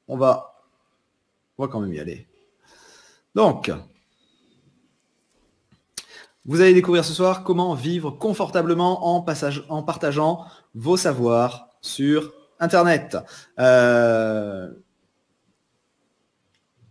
on va quand même y aller. Donc, vous allez découvrir ce soir comment vivre confortablement en partageant vos savoirs sur Internet. Il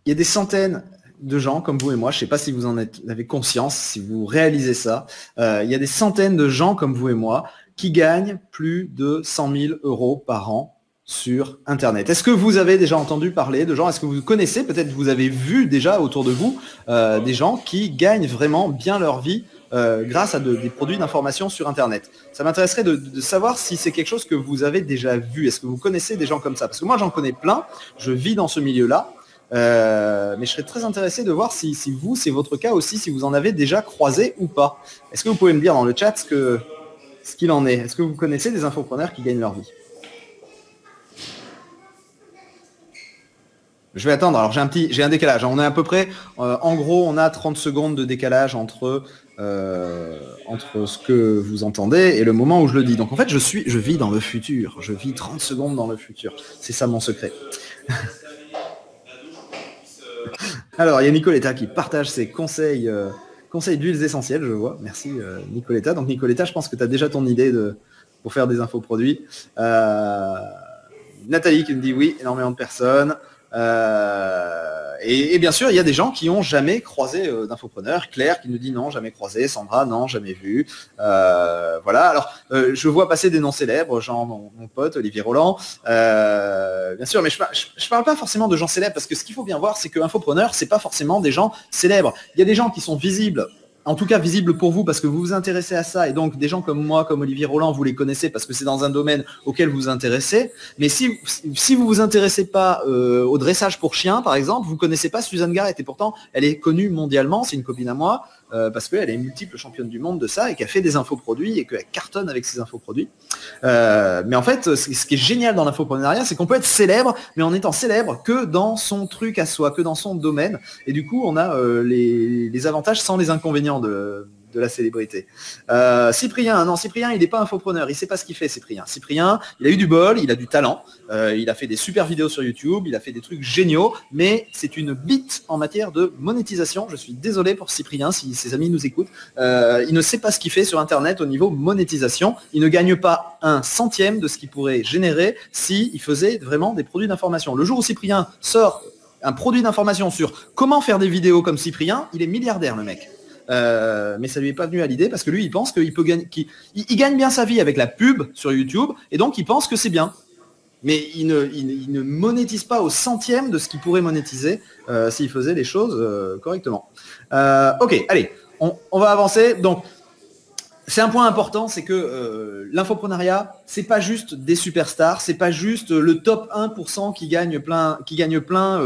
y a des centaines de gens comme vous et moi, je ne sais pas si vous en avez conscience, si vous réalisez ça, il y a des centaines de gens comme vous et moi qui gagnent plus de 100 000 € par an sur Internet. Est-ce que vous avez déjà entendu parler de gens, est-ce que vous connaissez, peut-être vous avez vu déjà autour de vous des gens qui gagnent vraiment bien leur vie grâce à des produits d'information sur Internet. Ça m'intéresserait de savoir si c'est quelque chose que vous avez déjà vu. Est-ce que vous connaissez des gens comme ça? Parce que moi j'en connais plein, je vis dans ce milieu-là, mais je serais très intéressé de voir si vous, c'est votre cas aussi, si vous en avez déjà croisé ou pas. Est-ce que vous pouvez me dire dans le chat ce qu'il en est? Est-ce que vous connaissez des infopreneurs qui gagnent leur vie? Je vais attendre, alors j'ai un décalage, on est à peu près, en gros on a 30 secondes de décalage entre ce que vous entendez et le moment où je le dis. Donc en fait je vis dans le futur, je vis 30 secondes dans le futur, c'est ça mon secret. Alors il y a Nicoletta qui partage ses conseils d'huiles essentielles, je vois, merci Nicoletta. Donc Nicoletta, je pense que tu as déjà ton idée pour faire des infoproduits. Nathalie qui me dit oui, énormément de personnes. Et bien sûr, il y a des gens qui n'ont jamais croisé d'infopreneurs. Claire qui nous dit non, jamais croisé. Sandra, non, jamais vu. Voilà. Alors, je vois passer des noms célèbres, genre mon pote Olivier Roland. Bien sûr, mais je parle pas forcément de gens célèbres parce que ce qu'il faut bien voir, c'est que infopreneur, c'est pas forcément des gens célèbres. Il y a des gens qui sont visibles. En tout cas visible pour vous parce que vous vous intéressez à ça et donc des gens comme moi, comme Olivier Roland, vous les connaissez parce que c'est dans un domaine auquel vous vous intéressez. Mais si vous vous intéressez pas au dressage pour chiens, par exemple, vous connaissez pas Suzanne Garrett et pourtant elle est connue mondialement, c'est une copine à moi, parce qu'elle est multiple championne du monde de ça et qu'elle fait des infoproduits et qu'elle cartonne avec ses infoproduits. Mais en fait, ce qui est génial dans l'infoprenariat, c'est qu'on peut être célèbre, mais en étant célèbre que dans son truc à soi, que dans son domaine. Et du coup, on a les avantages sans les inconvénients de la célébrité. Cyprien, non, Cyprien, il n'est pas infopreneur, il sait pas ce qu'il fait, Cyprien. Cyprien, il a eu du bol, il a du talent, il a fait des super vidéos sur YouTube, il a fait des trucs géniaux, mais c'est une bite en matière de monétisation. Je suis désolé pour Cyprien, si ses amis nous écoutent. Il ne sait pas ce qu'il fait sur Internet au niveau monétisation. Il ne gagne pas un centième de ce qu'il pourrait générer s'il faisait vraiment des produits d'information. Le jour où Cyprien sort un produit d'information sur comment faire des vidéos comme Cyprien, il est milliardaire, le mec. Mais ça lui est pas venu à l'idée parce que lui il pense qu'il peut gagner, il gagne bien sa vie avec la pub sur YouTube et donc il pense que c'est bien. Mais il ne monétise pas au centième de ce qu'il pourrait monétiser s'il faisait les choses correctement. Ok, allez, on va avancer. Donc c'est un point important, c'est que l'infoprenariat, c'est pas juste des superstars, c'est pas juste le top 1% qui gagne plein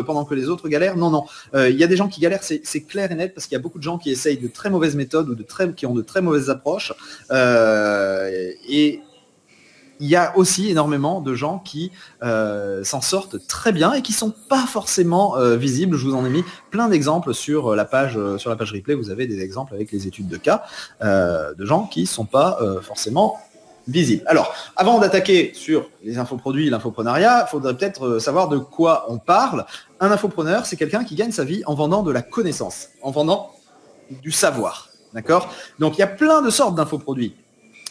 pendant que les autres galèrent. Non, non. Il y a des gens qui galèrent, c'est clair et net, parce qu'il y a beaucoup de gens qui essayent de très mauvaises méthodes ou qui ont de très mauvaises approches. Et il y a aussi énormément de gens qui s'en sortent très bien et qui sont pas forcément visibles. Je vous en ai mis plein d'exemples sur la page replay. Vous avez des exemples avec les études de cas de gens qui sont pas forcément visibles. Alors, avant d'attaquer sur les infoproduits, l'infoprenariat, il faudrait peut-être savoir de quoi on parle. Un infopreneur, c'est quelqu'un qui gagne sa vie en vendant de la connaissance, en vendant du savoir. D'accord ? Donc, il y a plein de sortes d'infoproduits.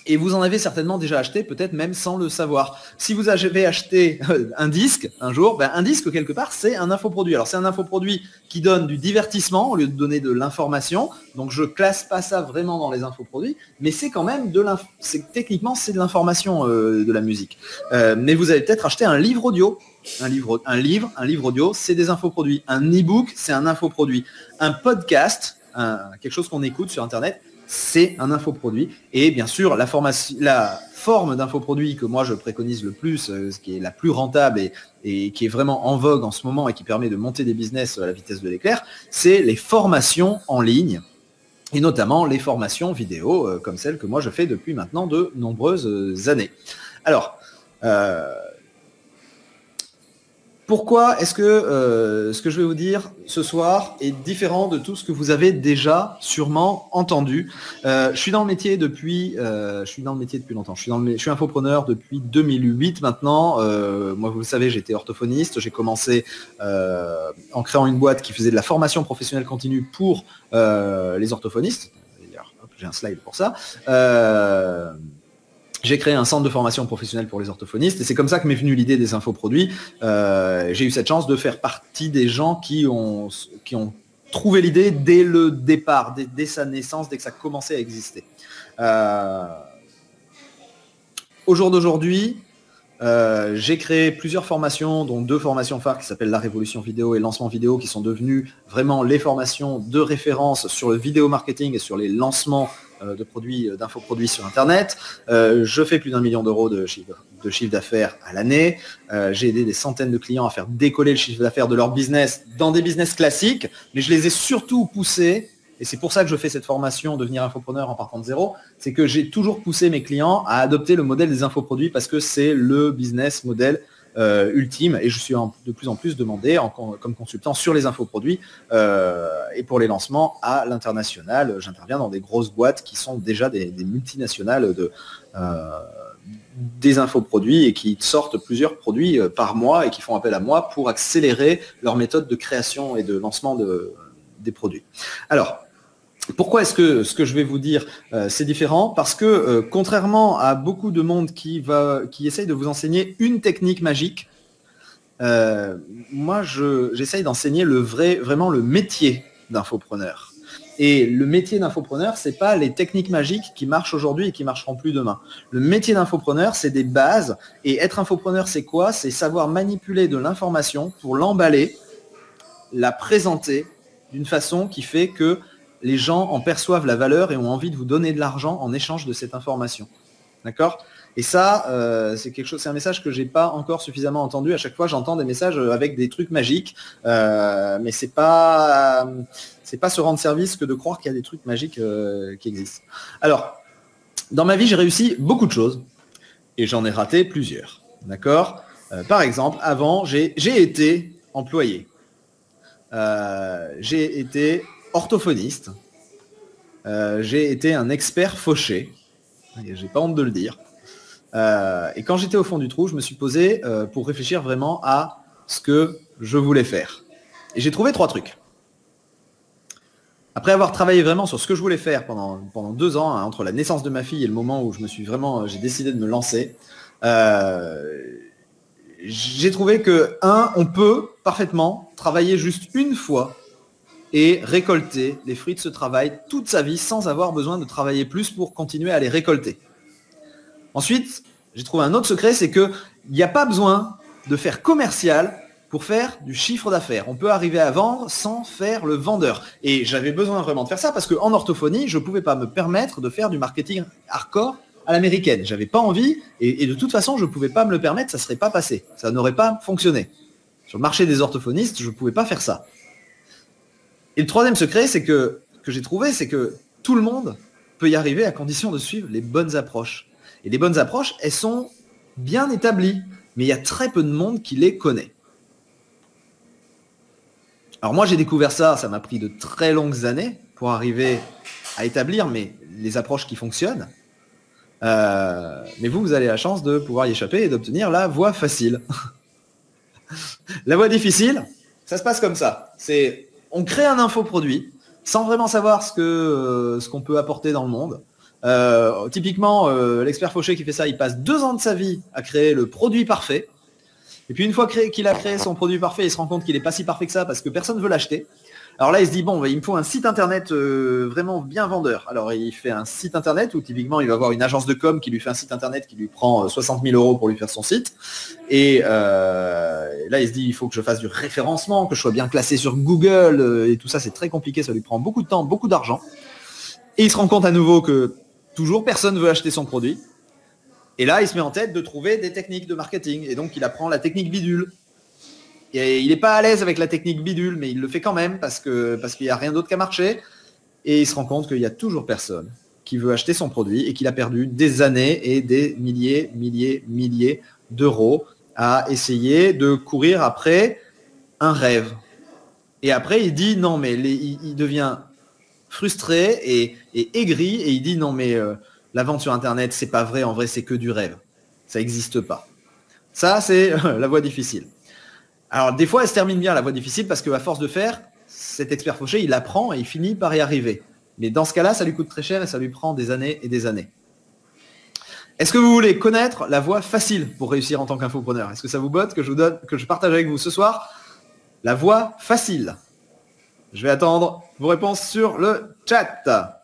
Et vous en avez certainement déjà acheté, peut-être même sans le savoir. Si vous avez acheté un disque un jour, un disque quelque part c'est un infoproduit. Alors c'est un infoproduit qui donne du divertissement au lieu de donner de l'information. Donc je classe pas ça vraiment dans les infoproduits, mais c'est quand même techniquement c'est de l'information de la musique. Mais vous avez peut-être acheté un livre audio. Un livre audio, c'est des infoproduits. Un e-book, c'est un infoproduit. Un podcast, quelque chose qu'on écoute sur Internet, c'est un infoproduit. Et bien sûr, la forme d'infoproduit que moi je préconise le plus, ce qui est la plus rentable et qui est vraiment en vogue en ce moment et qui permet de monter des business à la vitesse de l'éclair, c'est les formations en ligne. Et notamment les formations vidéo, comme celles que moi je fais depuis maintenant de nombreuses années. Alors, Pourquoi est-ce que ce que je vais vous dire ce soir est différent de tout ce que vous avez déjà sûrement entendu? Je suis dans le métier depuis longtemps. Je suis infopreneur depuis 2008 maintenant. Moi, vous le savez, j'étais orthophoniste. J'ai commencé en créant une boîte qui faisait de la formation professionnelle continue pour les orthophonistes. D'ailleurs, j'ai un slide pour ça. J'ai créé un centre de formation professionnelle pour les orthophonistes et c'est comme ça que m'est venue l'idée des infoproduits. J'ai eu cette chance de faire partie des gens qui ont trouvé l'idée dès le départ, dès sa naissance, dès que ça commençait à exister. Au jour d'aujourd'hui, j'ai créé plusieurs formations, dont 2 formations phares qui s'appellent la révolution vidéo et lancement vidéo, qui sont devenues vraiment les formations de référence sur le vidéo marketing et sur les lancements de produits, d'infoproduits sur Internet. Je fais plus d'1 million d'euros de chiffre d'affaires à l'année. J'ai aidé des centaines de clients à faire décoller le chiffre d'affaires de leur business dans des business classiques, mais je les ai surtout poussés, et c'est pour ça que je fais cette formation, devenir infopreneur en partant de zéro, c'est que j'ai toujours poussé mes clients à adopter le modèle des infoproduits parce que c'est le business model ultime, et je suis de plus en plus demandé comme consultant sur les infoproduits et pour les lancements à l'international. J'interviens dans des grosses boîtes qui sont déjà des multinationales des infoproduits et qui sortent plusieurs produits par mois et qui font appel à moi pour accélérer leur méthode de création et de lancement des produits. Alors, pourquoi est-ce que ce que je vais vous dire, c'est différent? Parce que contrairement à beaucoup de monde qui essaye de vous enseigner une technique magique, moi j'essaye d'enseigner vraiment le métier d'infopreneur. Et le métier d'infopreneur, c'est pas les techniques magiques qui marchent aujourd'hui et qui marcheront plus demain. Le métier d'infopreneur, c'est des bases. Et être infopreneur, c'est quoi? C'est savoir manipuler de l'information pour l'emballer, la présenter d'une façon qui fait que les gens en perçoivent la valeur et ont envie de vous donner de l'argent en échange de cette information. D'accord? Et ça, c'est un message que j'ai pas encore suffisamment entendu. À chaque fois, j'entends des messages avec des trucs magiques, mais c'est pas se rendre service que de croire qu'il y a des trucs magiques qui existent. Alors, dans ma vie, j'ai réussi beaucoup de choses et j'en ai raté plusieurs. D'accord? Par exemple, avant, j'ai été employé. J'ai été orthophoniste. J'ai été un expert fauché. J'ai pas honte de le dire. Et quand j'étais au fond du trou, je me suis posé pour réfléchir vraiment à ce que je voulais faire. Et j'ai trouvé 3 trucs. Après avoir travaillé vraiment sur ce que je voulais faire pendant 2 ans, hein, entre la naissance de ma fille et le moment où j'ai décidé de me lancer, j'ai trouvé que, on peut parfaitement travailler juste une fois et récolter les fruits de ce travail toute sa vie sans avoir besoin de travailler plus pour continuer à les récolter. Ensuite, j'ai trouvé un autre secret, c'est qu'il n'y a pas besoin de faire commercial pour faire du chiffre d'affaires. On peut arriver à vendre sans faire le vendeur. Et j'avais besoin vraiment de faire ça parce qu'en orthophonie, je ne pouvais pas me permettre de faire du marketing hardcore à l'américaine. J'avais pas envie et de toute façon, je ne pouvais pas me le permettre, ça ne serait pas passé. Ça n'aurait pas fonctionné. Sur le marché des orthophonistes, je ne pouvais pas faire ça. Et le 3e secret, que j'ai trouvé, c'est que tout le monde peut y arriver à condition de suivre les bonnes approches. Et les bonnes approches, elles sont bien établies, mais il y a très peu de monde qui les connaît. Alors moi, j'ai découvert ça m'a pris de très longues années pour arriver à établir les approches qui fonctionnent. Mais vous avez la chance de pouvoir y échapper et d'obtenir la voie facile. La voie difficile, ça se passe comme ça. On crée un infoproduit sans vraiment savoir ce qu'on peut apporter dans le monde. Typiquement, l'expert fauché qui fait ça, il passe 2 ans de sa vie à créer le produit parfait. Et puis une fois qu'il a créé son produit parfait, il se rend compte qu'il n'est pas si parfait que ça parce que personne ne veut l'acheter. Alors là, il se dit, bon, il me faut un site internet vraiment bien vendeur. Alors il fait un site internet où typiquement, il va avoir une agence de com qui lui fait un site internet qui lui prend 60 000 € pour lui faire son site. Et là, il se dit, il faut que je fasse du référencement, que je sois bien classé sur Google. Et tout ça, c'est très compliqué, ça lui prend beaucoup de temps, beaucoup d'argent. Et il se rend compte à nouveau que toujours personne ne veut acheter son produit. Et là, il se met en tête de trouver des techniques de marketing. Et donc, il apprend la technique bidule. Et il n'est pas à l'aise avec la technique bidule, mais il le fait quand même parce qu'il n'y a rien d'autre qu'à marcher. Et il se rend compte qu'il n'y a toujours personne qui veut acheter son produit et qu'il a perdu des années et des milliers d'euros à essayer de courir après un rêve. Et après, il dit non, mais il devient frustré et aigri et il dit non, mais la vente sur Internet, c'est pas vrai. En vrai, c'est que du rêve. Ça n'existe pas. Ça, c'est la voie difficile. Alors, des fois, elle se termine bien, la voie difficile, parce qu'à force de faire, cet expert fauché, il apprend et il finit par y arriver. Mais dans ce cas-là, ça lui coûte très cher et ça lui prend des années et des années. Est-ce que vous voulez connaître la voie facile pour réussir en tant qu'infopreneur? Est-ce que ça vous botte que je partage avec vous ce soir la voie facile? Je vais attendre vos réponses sur le chat.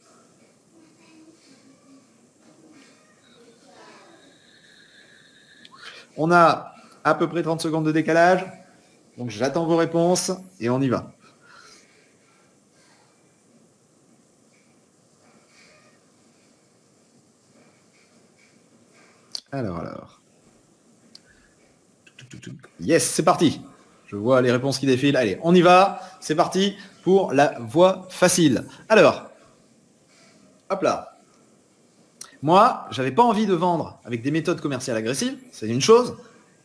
On a à peu près 30 secondes de décalage. Donc j'attends vos réponses et on y va. Alors. Yes, c'est parti. Je vois les réponses qui défilent. Allez, on y va. C'est parti pour la voie facile. Alors, hop là. Moi, j'avais pas envie de vendre avec des méthodes commerciales agressives, c'est une chose.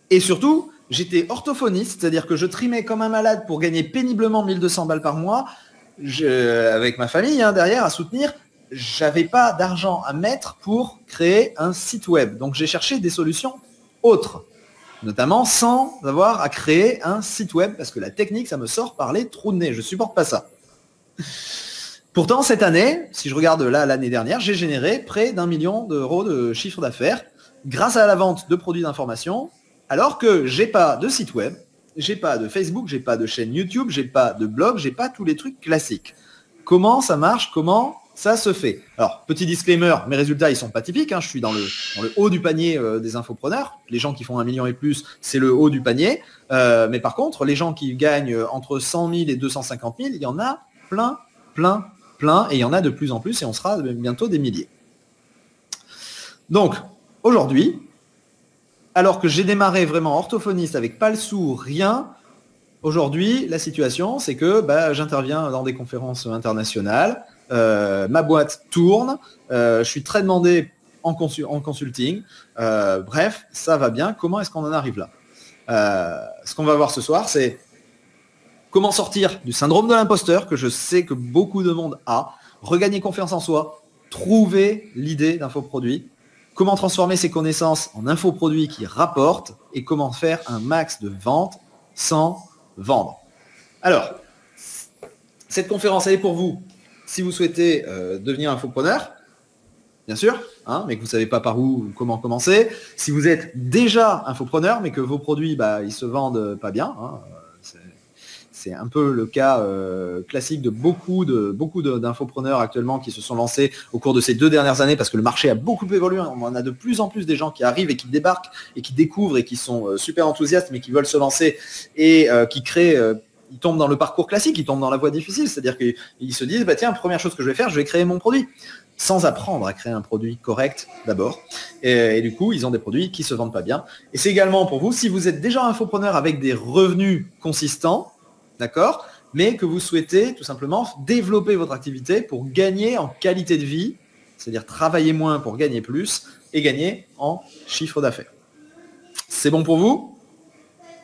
Et surtout, j'étais orthophoniste, c'est-à-dire que je trimais comme un malade pour gagner péniblement 1200 balles par mois, avec ma famille derrière à soutenir. J'avais pas d'argent à mettre pour créer un site web. Donc j'ai cherché des solutions autres, notamment sans avoir à créer un site web, parce que la technique, ça me sort par les trous de nez. Je supporte pas ça. Pourtant, cette année, si je regarde là l'année dernière, j'ai généré près d'1 million d'euros de chiffre d'affaires grâce à la vente de produits d'information, alors que j'ai pas de site web, j'ai pas de Facebook, j'ai pas de chaîne YouTube, j'ai pas de blog, j'ai pas tous les trucs classiques. Comment ça marche? Comment ça se fait? Alors, petit disclaimer, mes résultats, ils sont pas typiques. Je suis dans le haut du panier des infopreneurs. Les gens qui font 1 million et plus, c'est le haut du panier. Mais par contre, les gens qui gagnent entre 100 000 et 250 000, il y en a plein, et il y en a de plus en plus, et on sera bientôt des milliers. Donc, aujourd'hui, alors que j'ai démarré vraiment orthophoniste avec pas le sou, rien, aujourd'hui, la situation, c'est que j'interviens dans des conférences internationales, ma boîte tourne, je suis très demandé en consulting, bref, ça va bien. Comment est-ce qu'on en arrive là? Ce qu'on va voir ce soir, c'est comment sortir du syndrome de l'imposteur, que je sais que beaucoup de monde a, regagner confiance en soi, trouver l'idée d'infoproduit, comment transformer ses connaissances en infoproduits qui rapportent et comment faire un max de ventes sans vendre. Alors, cette conférence, elle est pour vous si vous souhaitez devenir infopreneur, bien sûr, mais que vous ne savez pas par où ou comment commencer. Si vous êtes déjà infopreneur, mais que vos produits, ils se vendent pas bien, c'est un peu le cas classique de beaucoup d'infopreneurs actuellement qui se sont lancés au cours de ces 2 dernières années, parce que le marché a beaucoup évolué. On en a de plus en plus des gens qui arrivent et qui débarquent et qui découvrent et qui sont super enthousiastes, mais qui veulent se lancer et qui créent... ils tombent dans le parcours classique, ils tombent dans la voie difficile, c'est-à-dire qu'ils se disent, tiens, première chose que je vais faire, je vais créer mon produit, sans apprendre à créer un produit correct d'abord. Et du coup, ils ont des produits qui ne se vendent pas bien. Et c'est également pour vous, si vous êtes déjà infopreneur avec des revenus consistants, d'accord, mais que vous souhaitez tout simplement développer votre activité pour gagner en qualité de vie, c'est-à-dire travailler moins pour gagner plus et gagner en chiffre d'affaires. C'est bon pour vous?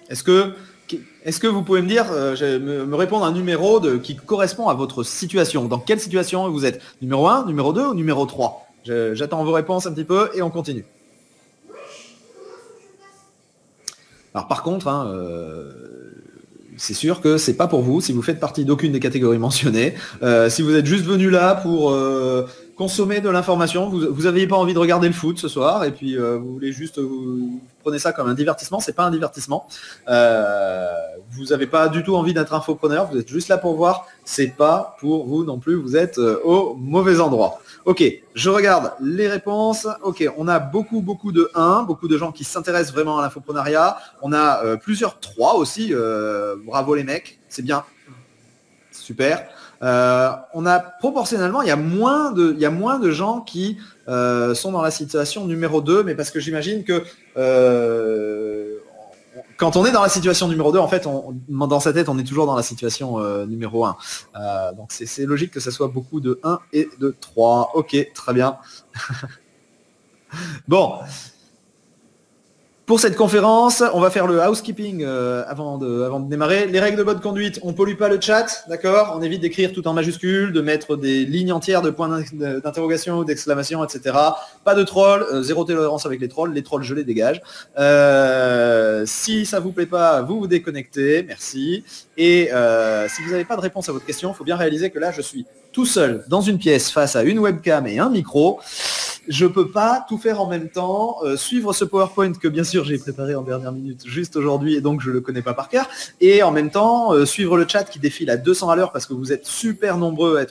Est-ce que vous pouvez me dire, me répondre un numéro qui correspond à votre situation? Dans quelle situation vous êtes? Numéro 1, numéro 2 ou numéro 3? J'attends vos réponses un petit peu et on continue. Alors par contre, c'est sûr que c'est pas pour vous si vous faites partie d'aucune des catégories mentionnées. Si vous êtes juste venu là pour consommer de l'information, vous n'aviez pas envie de regarder le foot ce soir et puis vous voulez juste vous prenez ça comme un divertissement, c'est pas un divertissement. Vous n'avez pas du tout envie d'être infopreneur, vous êtes juste là pour voir, c'est pas pour vous non plus, vous êtes au mauvais endroit. Ok, je regarde les réponses. Ok, on a beaucoup de 1, beaucoup de gens qui s'intéressent vraiment à l'infoprenariat. On a plusieurs 3 aussi. Bravo les mecs, c'est bien. Super. On a proportionnellement, il y a moins de gens qui sont dans la situation numéro 2, mais parce que j'imagine que quand on est dans la situation numéro 2, en fait, dans sa tête, on est toujours dans la situation numéro 1. Donc c'est logique que ça soit beaucoup de 1 et de 3. Ok, très bien. Bon. Pour cette conférence, on va faire le housekeeping avant de démarrer. Les règles de bonne conduite, on ne pollue pas le chat, d'accord? On évite d'écrire tout en majuscule, de mettre des lignes entières de points d'interrogation ou d'exclamation, etc. Pas de trolls, zéro tolérance avec les trolls je les dégage. Si ça vous plaît pas, vous vous déconnectez, merci. Et si vous n'avez pas de réponse à votre question, il faut bien réaliser que là, je suis tout seul dans une pièce face à une webcam et un micro. Je ne peux pas tout faire en même temps, suivre ce PowerPoint que bien sûr j'ai préparé en dernière minute juste aujourd'hui et donc je ne le connais pas par cœur, et en même temps suivre le chat qui défile à 200 à l'heure parce que vous êtes super nombreux à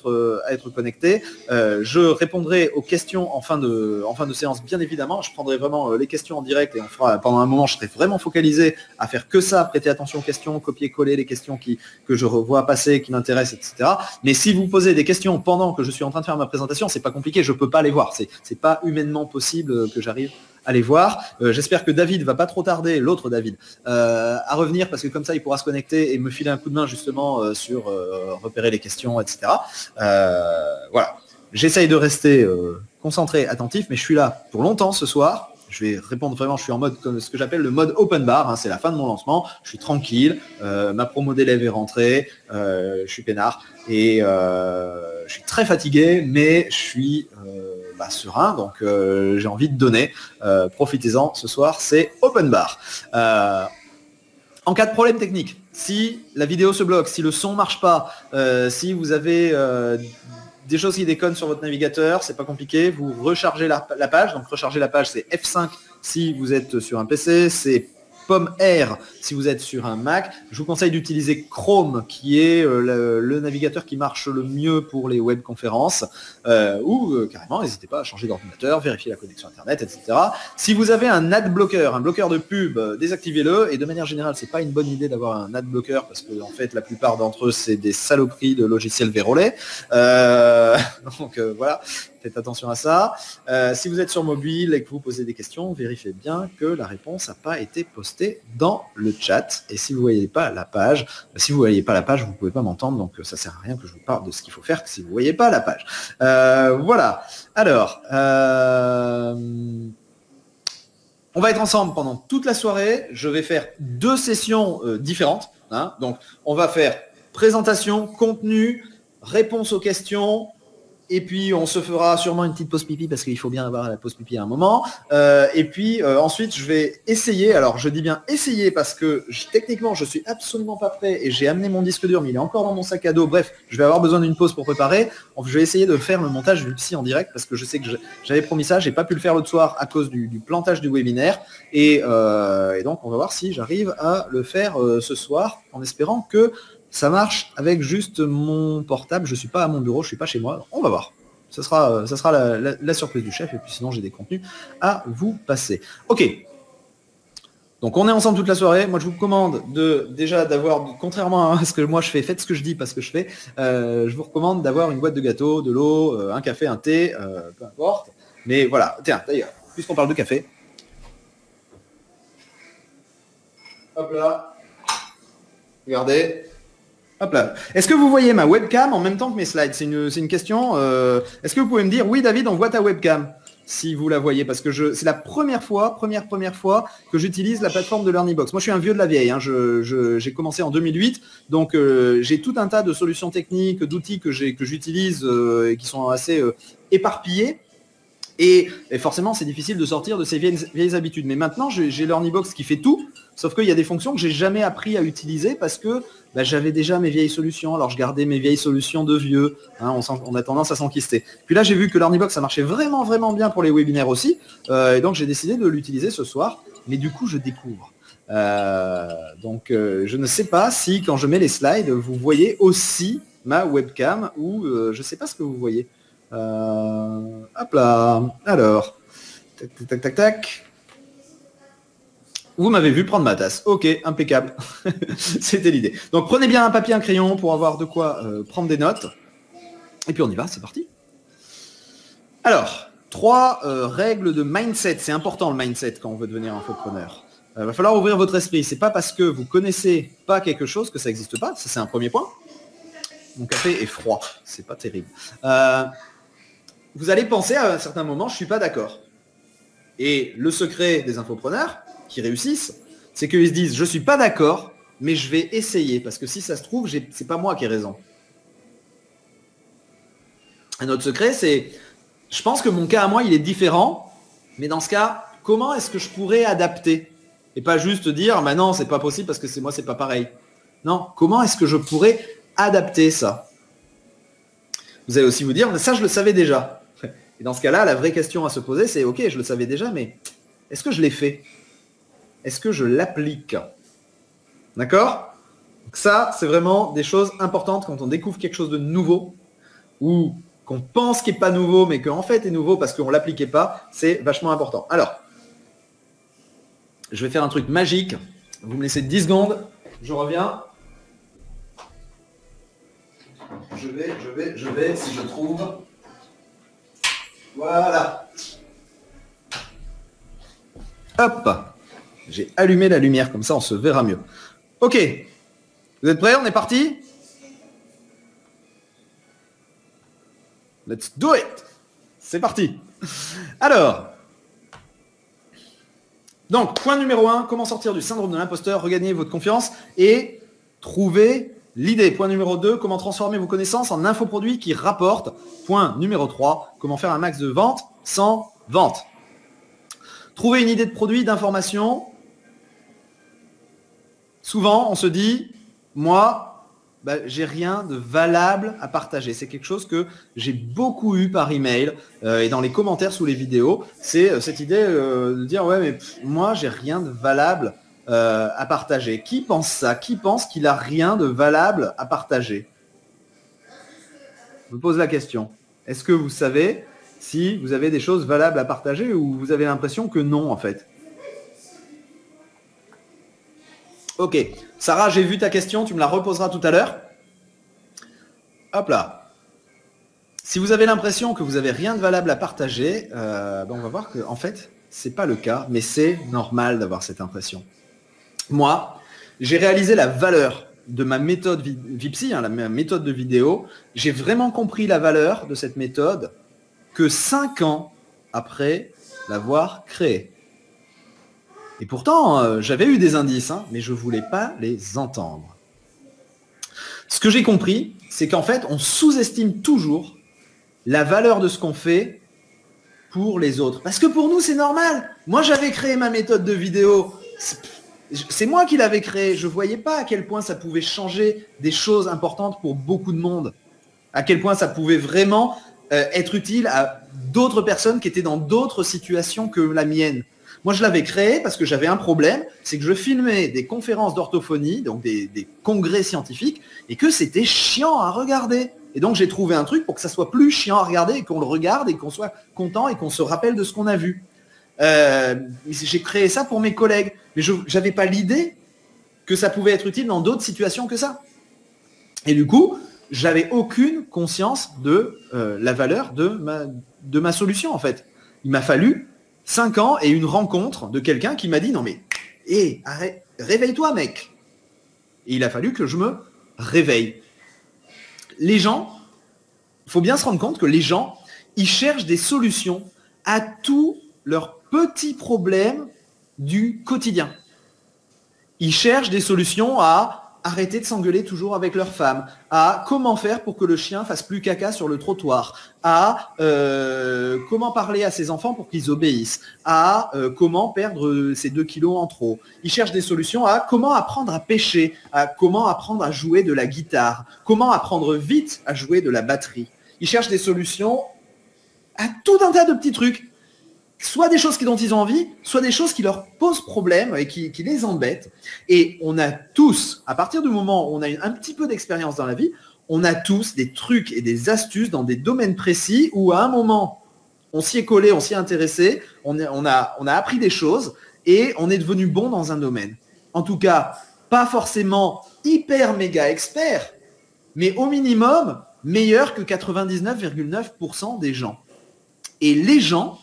être connectés. Je répondrai aux questions en fin de séance, bien évidemment. Je prendrai vraiment les questions en direct et on fera pendant un moment, je serai vraiment focalisé à faire que ça, prêter attention aux questions, copier-coller les questions que je revois passer, qui m'intéressent, etc. Mais si vous posez des questions pendant que je suis en train de faire ma présentation, c'est pas compliqué, je peux pas les voir. C'est pas humainement possible que j'arrive à les voir. J'espère que David va pas trop tarder, l'autre David, à revenir parce que comme ça il pourra se connecter et me filer un coup de main justement sur repérer les questions, etc. Voilà. J'essaye de rester concentré, attentif, mais je suis là pour longtemps ce soir. Je vais répondre vraiment, je suis en mode, ce que j'appelle le mode open bar, hein, c'est la fin de mon lancement, je suis tranquille, ma promo d'élève est rentrée, je suis peinard et je suis très fatigué, mais je suis serein, donc j'ai envie de donner. Profitez-en, ce soir c'est open bar. En cas de problème technique, si la vidéo se bloque, si le son marche pas, si vous avez des choses qui déconnent sur votre navigateur, c'est pas compliqué, vous rechargez la page, donc recharger la page c'est F5 si vous êtes sur un PC, c'est Pomme R si vous êtes sur un Mac. Je vous conseille d'utiliser Chrome qui est le navigateur qui marche le mieux pour les webconférences ou carrément n'hésitez pas à changer d'ordinateur, vérifier la connexion internet, etc. Si vous avez un adblocker, un bloqueur de pub, désactivez-le, et de manière générale c'est pas une bonne idée d'avoir un adblocker parce que en fait la plupart d'entre eux c'est des saloperies de logiciels vérolés. Donc voilà, faites attention à ça. Si vous êtes sur mobile et que vous posez des questions, vérifiez bien que la réponse n'a pas été postée dans le chat. Et si vous ne voyez pas la page, vous ne pouvez pas m'entendre, donc ça ne sert à rien que je vous parle de ce qu'il faut faire si vous ne voyez pas la page. Voilà. Alors, on va être ensemble pendant toute la soirée. Je vais faire 2 sessions différentes. Hein. Donc, on va faire présentation, contenu, réponse aux questions. Et puis, on se fera sûrement une petite pause pipi parce qu'il faut bien avoir la pause pipi à un moment. Et puis, ensuite, je vais essayer. Alors, je dis bien essayer parce que techniquement, je suis absolument pas prêt et j'ai amené mon disque dur, mais il est encore dans mon sac à dos. Bref, je vais avoir besoin d'une pause pour préparer. Je vais essayer de faire le montage du psy en direct parce que je sais que j'avais promis ça. J'ai pas pu le faire l'autre soir à cause du plantage du webinaire. Et donc, on va voir si j'arrive à le faire ce soir en espérant que ça marche avec juste mon portable. Je ne suis pas à mon bureau, je ne suis pas chez moi. On va voir. Ça sera la surprise du chef. Et puis sinon, j'ai des contenus à vous passer. Ok. Donc, on est ensemble toute la soirée. Moi, je vous recommande d'avoir, contrairement à ce que moi je fais, faites ce que je dis, pas ce que je fais. Je vous recommande d'avoir une boîte de gâteaux, de l'eau, un café, un thé, peu importe. Mais voilà. Tiens, d'ailleurs, puisqu'on parle de café. Hop là. Regardez. Hop là. Est-ce que vous voyez ma webcam en même temps que mes slides? C'est une question. Est-ce que vous pouvez me dire, oui David, on voit ta webcam si vous la voyez? Parce que c'est la première fois que j'utilise la plateforme de LearnyBox. Moi, je suis un vieux de la vieille. Hein. J'ai commencé en 2008. Donc, j'ai tout un tas de solutions techniques, d'outils que j'utilise et qui sont assez éparpillés. Et forcément, c'est difficile de sortir de ces vieilles habitudes. Mais maintenant, j'ai LearnyBox qui fait tout, sauf qu'il y a des fonctions que j'ai jamais appris à utiliser parce que j'avais déjà mes vieilles solutions. Alors, je gardais mes vieilles solutions de vieux. Hein, on a tendance à s'enquister. Puis là, j'ai vu que LearnyBox, ça marchait vraiment, vraiment bien pour les webinaires aussi. Et donc, j'ai décidé de l'utiliser ce soir. Mais du coup, je découvre. Donc, je ne sais pas si, quand je mets les slides, vous voyez aussi ma webcam ou je ne sais pas ce que vous voyez. Hop là. Alors, tac. Vous m'avez vu prendre ma tasse. Ok, impeccable. C'était l'idée. Donc prenez bien un papier, un crayon pour avoir de quoi prendre des notes. Et puis on y va, c'est parti. Alors, 3 règles de mindset. C'est important le mindset quand on veut devenir infopreneur. Va falloir ouvrir votre esprit. C'est pas parce que vous connaissez pas quelque chose que ça n'existe pas. Ça, c'est un premier point. Mon café est froid. C'est pas terrible. Vous allez penser à un certain moment, je suis pas d'accord. Et le secret des infopreneurs, qui réussissent, c'est qu'ils se disent, je ne suis pas d'accord, mais je vais essayer, parce que si ça se trouve, c'est pas moi qui ai raison. Un autre secret, c'est, je pense que mon cas à moi, il est différent, mais dans ce cas, comment est-ce que je pourrais adapter? Et pas juste dire, bah non, c'est pas possible parce que c'est moi, c'est pas pareil. Non, comment est-ce que je pourrais adapter ça? Vous allez aussi vous dire, mais ça, je le savais déjà. Et dans ce cas-là, la vraie question à se poser, c'est, ok, je le savais déjà, mais est-ce que je l'ai fait? Est-ce que je l'applique? D'accord? Donc ça, c'est vraiment des choses importantes quand on découvre quelque chose de nouveau ou qu'on pense qu'il n'est pas nouveau, mais qu'en fait est nouveau parce qu'on ne l'appliquait pas, c'est vachement important. Alors, je vais faire un truc magique. Vous me laissez 10 secondes. Je reviens. Je vais, si je trouve. Voilà. Hop. J'ai allumé la lumière, comme ça on se verra mieux. Ok. Vous êtes prêts? On est parti? Let's do it. C'est parti. Alors. Donc, point numéro 1, comment sortir du syndrome de l'imposteur, regagner votre confiance et trouver l'idée. Point numéro 2, comment transformer vos connaissances en infoproduits qui rapportent. Point numéro 3, comment faire un max de ventes sans vente. Trouver une idée de produit, d'information. Souvent, on se dit, moi, j'ai rien de valable à partager. C'est quelque chose que j'ai beaucoup eu par email et dans les commentaires sous les vidéos. C'est cette idée de dire, ouais, mais moi, j'ai rien de valable à partager. Qui pense ça? Qui pense qu'il a rien de valable à partager? Je me pose la question. Est-ce que vous savez si vous avez des choses valables à partager ou vous avez l'impression que non, en fait? Ok. Sarah, j'ai vu ta question, tu me la reposeras tout à l'heure. Hop là. Si vous avez l'impression que vous n'avez rien de valable à partager, on va voir que en fait, ce n'est pas le cas, mais c'est normal d'avoir cette impression. Moi, j'ai réalisé la valeur de ma méthode Vipsy, la méthode de vidéo. J'ai vraiment compris la valeur de cette méthode que 5 ans après l'avoir créée. Et pourtant, j'avais eu des indices, mais je ne voulais pas les entendre. Ce que j'ai compris, c'est qu'en fait, on sous-estime toujours la valeur de ce qu'on fait pour les autres. Parce que pour nous, c'est normal. Moi, j'avais créé ma méthode de vidéo. C'est moi qui l'avais créée. Je ne voyais pas à quel point ça pouvait changer des choses importantes pour beaucoup de monde. À quel point ça pouvait vraiment être utile à d'autres personnes qui étaient dans d'autres situations que la mienne. Moi, je l'avais créé parce que j'avais un problème, c'est que je filmais des conférences d'orthophonie, donc des congrès scientifiques, et que c'était chiant à regarder. Et donc, j'ai trouvé un truc pour que ça soit plus chiant à regarder et qu'on le regarde et qu'on soit content et qu'on se rappelle de ce qu'on a vu. J'ai créé ça pour mes collègues, mais je n'avais pas l'idée que ça pouvait être utile dans d'autres situations que ça. Et du coup, j'avais aucune conscience de la valeur de ma solution, en fait. Il m'a fallu 5 ans et une rencontre de quelqu'un qui m'a dit, non mais, arrête, réveille-toi mec. Et il a fallu que je me réveille. Les gens, il faut bien se rendre compte que les gens, ils cherchent des solutions à tous leurs petits problèmes du quotidien. Ils cherchent des solutions à arrêter de s'engueuler toujours avec leur femme, à comment faire pour que le chien fasse plus caca sur le trottoir, à comment parler à ses enfants pour qu'ils obéissent, à comment perdre ces 2 kilos en trop. Ils cherchent des solutions à comment apprendre à pêcher, à comment apprendre à jouer de la guitare, comment apprendre vite à jouer de la batterie. Ils cherchent des solutions à tout un tas de petits trucs. Soit des choses dont ils ont envie, soit des choses qui leur posent problème et qui les embêtent. Et on a tous, à partir du moment où on a un petit peu d'expérience dans la vie, on a tous des trucs et des astuces dans des domaines précis où à un moment, on s'y est collé, on s'y est intéressé, on a appris des choses et on est devenu bon dans un domaine. En tout cas, pas forcément hyper méga expert, mais au minimum, meilleur que 99,9% des gens. Et les gens,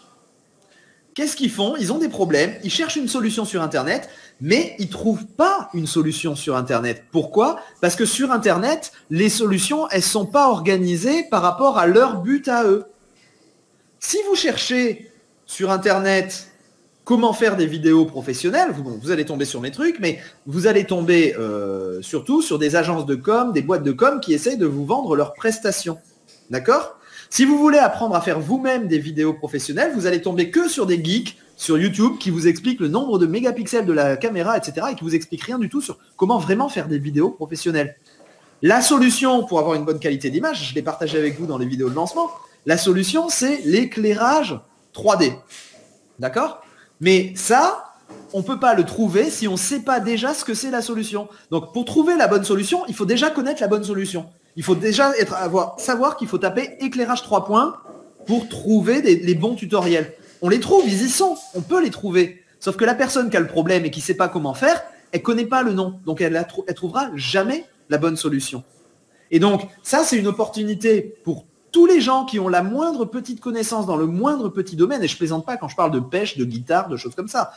qu'est-ce qu'ils font? Ils ont des problèmes, ils cherchent une solution sur Internet, mais ils ne trouvent pas une solution sur Internet. Pourquoi? Parce que sur Internet, les solutions, elles ne sont pas organisées par rapport à leur but à eux. Si vous cherchez sur Internet comment faire des vidéos professionnelles. Vous allez tomber sur mes trucs, mais vous allez tomber surtout sur des agences de com, des boîtes de com qui essayent de vous vendre leurs prestations. D'accord ? Si vous voulez apprendre à faire vous-même des vidéos professionnelles, vous allez tomber que sur des geeks sur YouTube qui vous expliquent le nombre de mégapixels de la caméra, etc. et qui vous expliquent rien du tout sur comment vraiment faire des vidéos professionnelles. La solution pour avoir une bonne qualité d'image, je l'ai partagé avec vous dans les vidéos de lancement, la solution c'est l'éclairage 3D. D'accord ? Mais ça, on ne peut pas le trouver si on ne sait pas déjà ce que c'est la solution. Donc pour trouver la bonne solution, il faut déjà connaître la bonne solution. Il faut déjà savoir qu'il faut taper éclairage 3 points pour trouver les bons tutoriels. On les trouve, ils y sont, on peut les trouver. Sauf que la personne qui a le problème et qui ne sait pas comment faire, elle ne connaît pas le nom. Donc elle ne trouvera jamais la bonne solution. Et donc ça, c'est une opportunité pour tous les gens qui ont la moindre petite connaissance dans le moindre petit domaine, et je ne plaisante pas quand je parle de pêche, de guitare, de choses comme ça.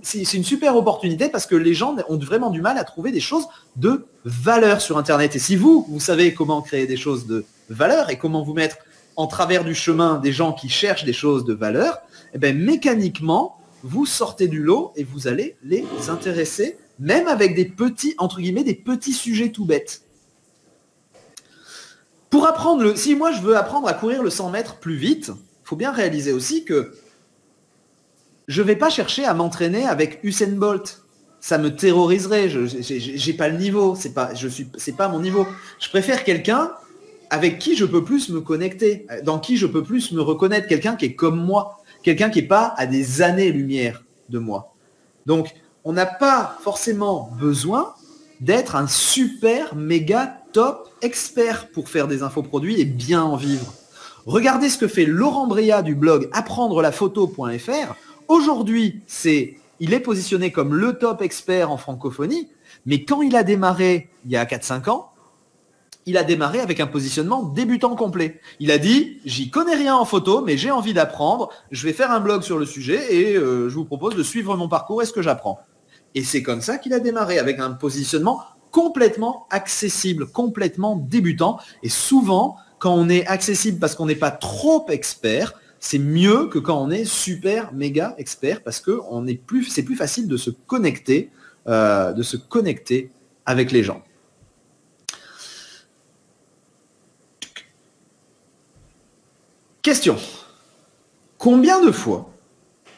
C'est une super opportunité parce que les gens ont vraiment du mal à trouver des choses de valeur sur Internet. Et si vous savez comment créer des choses de valeur et comment vous mettre en travers du chemin des gens qui cherchent des choses de valeur, eh bien, mécaniquement, vous sortez du lot et vous allez les intéresser, même avec des petits, entre guillemets, des petits sujets tout bêtes. Pour apprendre si moi je veux apprendre à courir le 100 mètres plus vite, il faut bien réaliser aussi que je ne vais pas chercher à m'entraîner avec Usain Bolt. Ça me terroriserait. Je n'ai pas le niveau. C'est pas mon niveau. Je préfère quelqu'un avec qui je peux plus me connecter, dans qui je peux plus me reconnaître, quelqu'un qui est comme moi, quelqu'un qui n'est pas à des années-lumière de moi. Donc, on n'a pas forcément besoin d'être un super, méga, top expert pour faire des infoproduits et bien en vivre. Regardez ce que fait Laurent Bria du blog apprendre-la-photo.fr. Aujourd'hui, il est positionné comme le top expert en francophonie, mais quand il a démarré il y a 4-5 ans, il a démarré avec un positionnement débutant complet. Il a dit, j'y connais rien en photo, mais j'ai envie d'apprendre, je vais faire un blog sur le sujet et je vous propose de suivre mon parcours et ce que j'apprends. Et c'est comme ça qu'il a démarré, avec un positionnement complètement accessible, complètement débutant. Et souvent, quand on est accessible parce qu'on n'est pas trop expert, c'est mieux que quand on est super, méga expert, parce que c'est plus facile de se connecter avec les gens. Question. Combien de fois,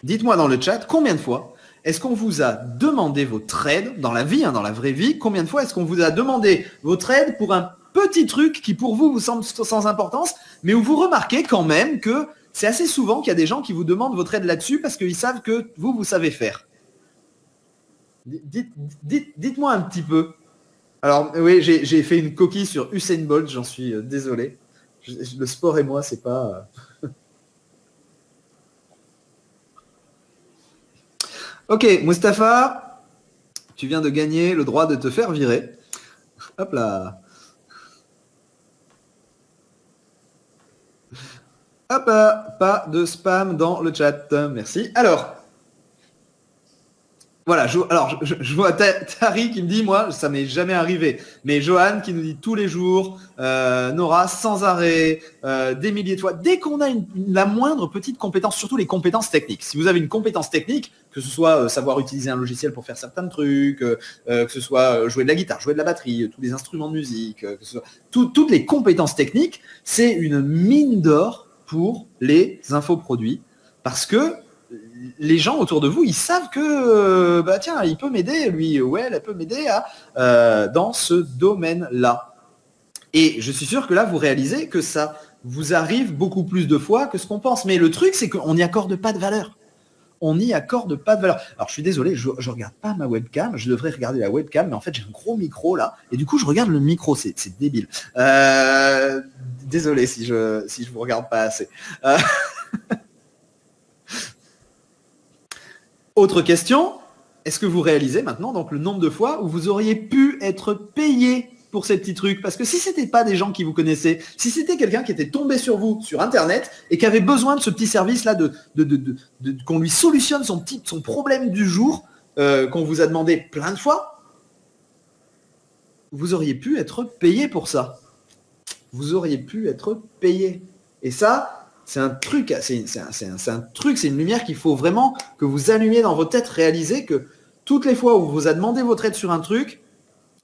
dites-moi dans le chat, combien de fois est-ce qu'on vous a demandé votre aide dans la vie, dans la vraie vie, combien de fois est-ce qu'on vous a demandé votre aide pour un petit truc qui pour vous semble sans importance, mais où vous remarquez quand même que c'est assez souvent qu'il y a des gens qui vous demandent votre aide là-dessus parce qu'ils savent que vous savez faire. Dites-moi un petit peu. Alors oui, j'ai fait une coquille sur Usain Bolt, j'en suis désolé. Le sport et moi, c'est pas... Ok, Mustapha, tu viens de gagner le droit de te faire virer. Hop là. Hop là, pas de spam dans le chat. Merci. Alors, voilà, je vois Tari qui me dit, moi, ça m'est jamais arrivé. Mais Johan qui nous dit tous les jours, Nora sans arrêt, des milliers de fois. Dès qu'on a la moindre petite compétence, surtout les compétences techniques. Si vous avez une compétence technique, que ce soit savoir utiliser un logiciel pour faire certains trucs, que ce soit jouer de la guitare, jouer de la batterie, tous les instruments de musique, que ce soit toutes les compétences techniques, c'est une mine d'or pour les infoproduits. Parce que les gens autour de vous, ils savent que tiens, il peut m'aider, lui, ouais, elle peut m'aider dans ce domaine-là. Et je suis sûr que là, vous réalisez que ça vous arrive beaucoup plus de fois que ce qu'on pense. Mais le truc, c'est qu'on n'y accorde pas de valeur. On n'y accorde pas de valeur. Alors, je suis désolé, je ne regarde pas ma webcam. Je devrais regarder la webcam, mais en fait, j'ai un gros micro là. Et du coup, je regarde le micro. C'est débile. Désolé si je vous regarde pas assez. Autre question, est-ce que vous réalisez maintenant donc le nombre de fois où vous auriez pu être payé pour ces petits trucs? Parce que si ce n'était pas des gens qui vous connaissaient, si c'était quelqu'un qui était tombé sur vous sur Internet et qui avait besoin de ce petit service-là, qu'on lui solutionne son problème du jour, qu'on vous a demandé plein de fois, vous auriez pu être payé pour ça. Vous auriez pu être payé. Et ça, C'est un truc, c'est une lumière qu'il faut vraiment que vous allumiez dans votre tête, réalisez que toutes les fois où vous a demandé votre aide sur un truc,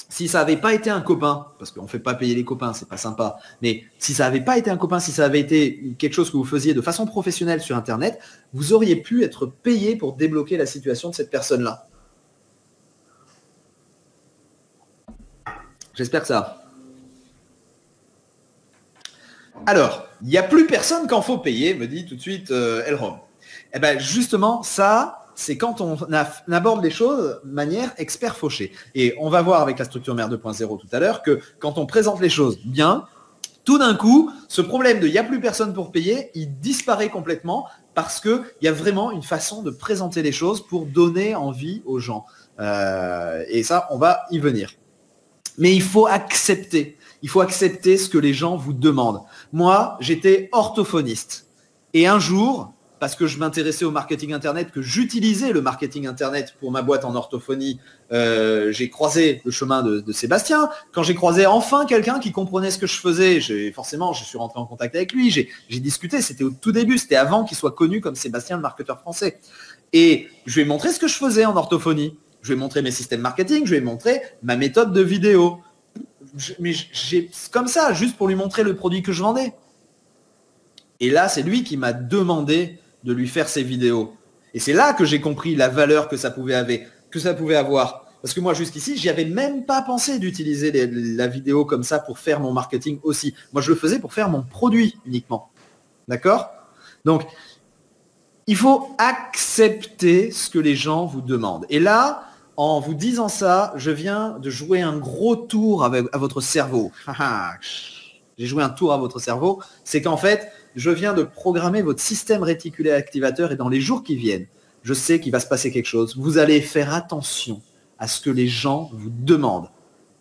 si ça n'avait pas été un copain, parce qu'on ne fait pas payer les copains, c'est pas sympa, mais si ça n'avait pas été un copain, si ça avait été quelque chose que vous faisiez de façon professionnelle sur Internet, vous auriez pu être payé pour débloquer la situation de cette personne-là. J'espère que ça. Alors, il n'y a plus personne qu'en faut payer, me dit tout de suite Elrom. Eh bien, justement, ça, c'est quand on aborde les choses de manière expert fauché. Et on va voir avec la structure mère 2.0 tout à l'heure que quand on présente les choses bien, tout d'un coup, ce problème de il n'y a plus personne pour payer, il disparaît complètement parce qu'il y a vraiment une façon de présenter les choses pour donner envie aux gens. Et ça, on va y venir. Mais il faut accepter. Il faut accepter ce que les gens vous demandent. Moi, j'étais orthophoniste. Et un jour, parce que je m'intéressais au marketing Internet, que j'utilisais le marketing Internet pour ma boîte en orthophonie, j'ai croisé le chemin de Sébastien. Quand j'ai croisé enfin quelqu'un qui comprenait ce que je faisais, forcément, je suis rentré en contact avec lui, j'ai discuté, c'était au tout début, c'était avant qu'il soit connu comme Sébastien le marketeur français. Et je lui ai montré ce que je faisais en orthophonie. Je lui ai montré mes systèmes marketing, je lui ai montré ma méthode de vidéo. Mais j'ai comme ça, juste pour lui montrer le produit que je vendais. Et là, c'est lui qui m'a demandé de lui faire ses vidéos. Et c'est là que j'ai compris la valeur que ça pouvait avoir. Parce que moi, jusqu'ici, j'y avais même pas pensé d'utiliser la vidéo comme ça pour faire mon marketing aussi. Moi, je le faisais pour faire mon produit uniquement. D'accord ? Donc, il faut accepter ce que les gens vous demandent. Et là, en vous disant ça, je viens de jouer un gros tour à votre cerveau. J'ai joué un tour à votre cerveau. C'est qu'en fait, je viens de programmer votre système réticulaire activateur et dans les jours qui viennent, je sais qu'il va se passer quelque chose. Vous allez faire attention à ce que les gens vous demandent.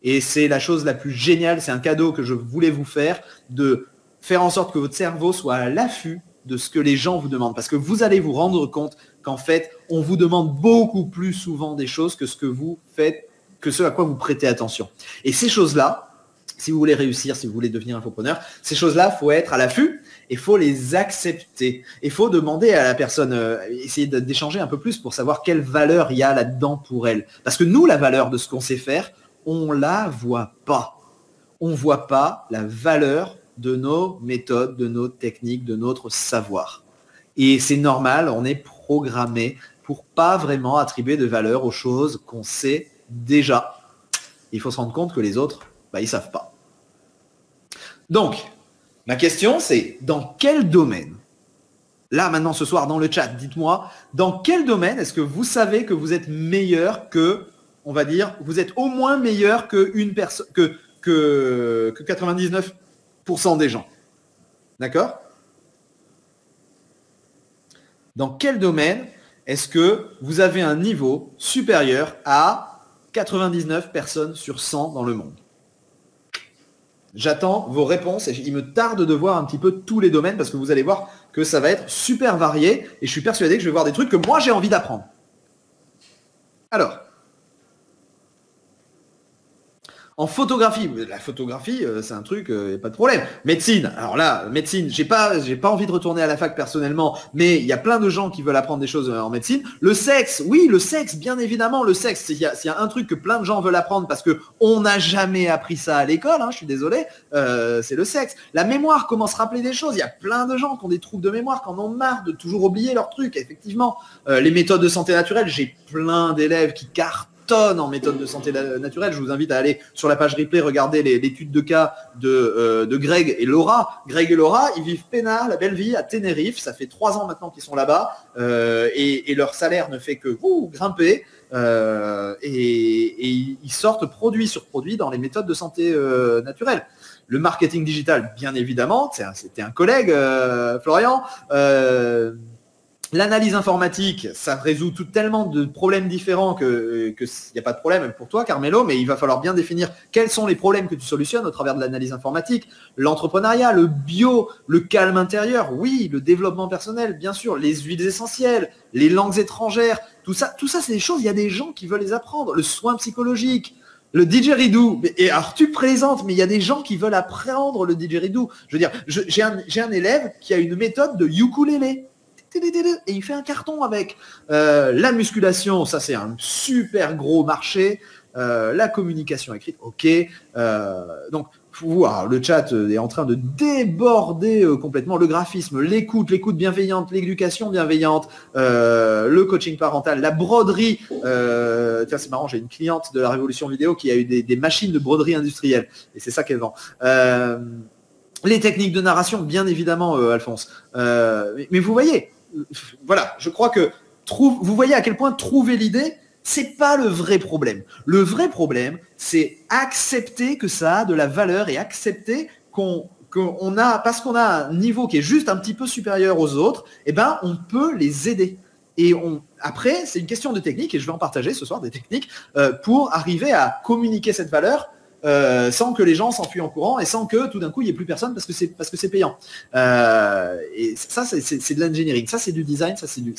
Et c'est la chose la plus géniale, c'est un cadeau que je voulais vous faire, de faire en sorte que votre cerveau soit à l'affût de ce que les gens vous demandent. Parce que vous allez vous rendre compte qu'en fait, on vous demande beaucoup plus souvent des choses que ce que vous faites, que ce à quoi vous prêtez attention. Et ces choses-là, si vous voulez réussir, si vous voulez devenir infopreneur, ces choses-là, il faut être à l'affût et il faut les accepter. Il faut demander à la personne, essayer d'échanger un peu plus pour savoir quelle valeur il y a là-dedans pour elle. Parce que nous, la valeur de ce qu'on sait faire, on ne la voit pas. On ne voit pas la valeur de nos méthodes, de nos techniques, de notre savoir. Et c'est normal, on est programmé pour pas vraiment attribuer de valeur aux choses qu'on sait déjà. Il faut se rendre compte que les autres, ils ne savent pas. Donc, ma question, c'est dans quel domaine, là maintenant ce soir dans le chat, dites-moi, dans quel domaine est-ce que vous savez que vous êtes meilleur que, on va dire, vous êtes au moins meilleur que une personne, que 99% des gens. D'accord ? Dans quel domaine est-ce que vous avez un niveau supérieur à 99 personnes sur 100 dans le monde ? J'attends vos réponses et il me tarde de voir un petit peu tous les domaines parce que vous allez voir que ça va être super varié et je suis persuadé que je vais voir des trucs que moi j'ai envie d'apprendre. Alors, en photographie, la photographie, c'est un truc, pas de problème. Médecine, alors là, médecine, j'ai pas envie de retourner à la fac personnellement, mais il y a plein de gens qui veulent apprendre des choses en médecine. Le sexe, oui, le sexe, bien évidemment, le sexe, s'il y a un truc que plein de gens veulent apprendre parce que on n'a jamais appris ça à l'école, je suis désolé, c'est le sexe. La mémoire, comment se rappeler des choses, il y a plein de gens qui ont des troubles de mémoire, qui en ont marre de toujours oublier leurs trucs, effectivement. Les méthodes de santé naturelle, j'ai plein d'élèves qui cartonnent en méthode de santé naturelle. Je vous invite à aller sur la page replay, regarder l'étude de cas de Greg et Laura. Greg et Laura, ils vivent peinard, la belle vie à Tenerife. Ça fait 3 ans maintenant qu'ils sont là-bas et leur salaire ne fait que grimper. Et ils sortent produit sur produit dans les méthodes de santé naturelle. Le marketing digital, bien évidemment, c'était un collègue, Florian. L'analyse informatique, ça résout tellement de problèmes différents que n'y a pas de problème pour toi, Carmelo, mais il va falloir bien définir quels sont les problèmes que tu solutionnes au travers de l'analyse informatique. L'entrepreneuriat, le bio, le calme intérieur, oui, le développement personnel, bien sûr, les huiles essentielles, les langues étrangères, tout ça c'est des choses, il y a des gens qui veulent les apprendre. Le soin psychologique, Le didgeridoo, et alors tu plaisantes, mais il y a des gens qui veulent apprendre le didgeridoo. Je veux dire, j'ai un élève qui a une méthode de ukulélé. Et il fait un carton avec. La musculation, ça c'est un super gros marché. La communication écrite, ok. Donc, wow, le chat est en train de déborder complètement. Le graphisme, l'écoute bienveillante, l'éducation bienveillante, le coaching parental, la broderie. Tiens, c'est marrant, j'ai une cliente de la Révolution Vidéo qui a eu des machines de broderie industrielle. Et c'est ça qu'elle vend. Les techniques de narration, bien évidemment, Alphonse. Mais vous voyez, voilà, je crois que vous voyez à quel point trouver l'idée, c'est pas le vrai problème. Le vrai problème, c'est accepter que ça a de la valeur et accepter parce qu'on a un niveau qui est juste un petit peu supérieur aux autres, eh ben, on peut les aider. Et après, c'est une question de technique, et je vais en partager ce soir des techniques pour arriver à communiquer cette valeur sans que les gens s'enfuient en courant et sans que tout d'un coup il n'y ait plus personne parce que c'est payant. Et ça, c'est de l'engineering, ça c'est du design, ça c'est du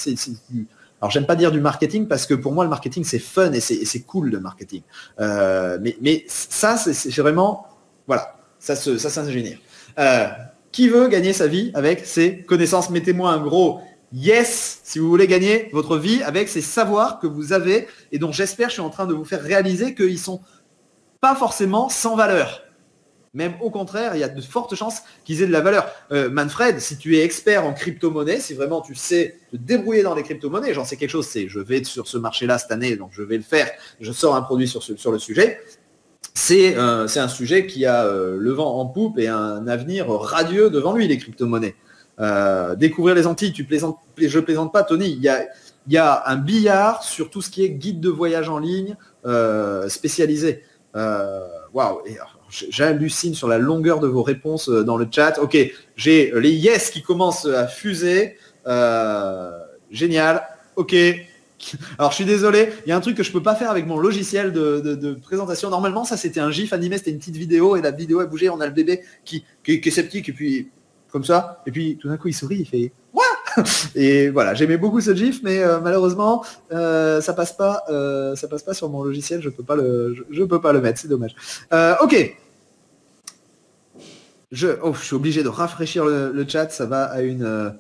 alors, j'aime pas dire du marketing parce que pour moi, le marketing, c'est fun et c'est cool le marketing. Mais ça, c'est vraiment, voilà, ça s'ingénier. Qui veut gagner sa vie avec ses connaissances? Mettez-moi un gros yes si vous voulez gagner votre vie avec ces savoirs que vous avez et dont j'espère, je suis en train de vous faire réaliser qu'ils sont pas forcément sans valeur. Même au contraire, il y a de fortes chances qu'ils aient de la valeur. Manfred, si tu es expert en crypto-monnaie, si vraiment tu sais te débrouiller dans les crypto-monnaies, j'en sais quelque chose, c'est je vais sur ce marché-là cette année, donc je vais le faire, je sors un produit sur le sujet. C'est un sujet qui a le vent en poupe et un avenir radieux devant lui, les crypto-monnaies. Découvrir les Antilles, je plaisante pas, Tony, il y a un billard sur tout ce qui est guide de voyage en ligne spécialisé. Waouh, j'hallucine sur la longueur de vos réponses dans le chat. Ok, j'ai les yes qui commencent à fuser. Génial. Ok. Alors je suis désolé, il y a un truc que je peux pas faire avec mon logiciel de présentation. Normalement, ça c'était un gif animé, c'était une petite vidéo et la vidéo a bougé. On a le bébé qui est sceptique et puis comme ça. Et puis tout d'un coup il sourit, il fait Ouah. Et voilà, j'aimais beaucoup ce gif, mais malheureusement ça passe pas sur mon logiciel. Je peux pas le mettre, c'est dommage. Ok. Je suis obligé de rafraîchir le chat, ça va à une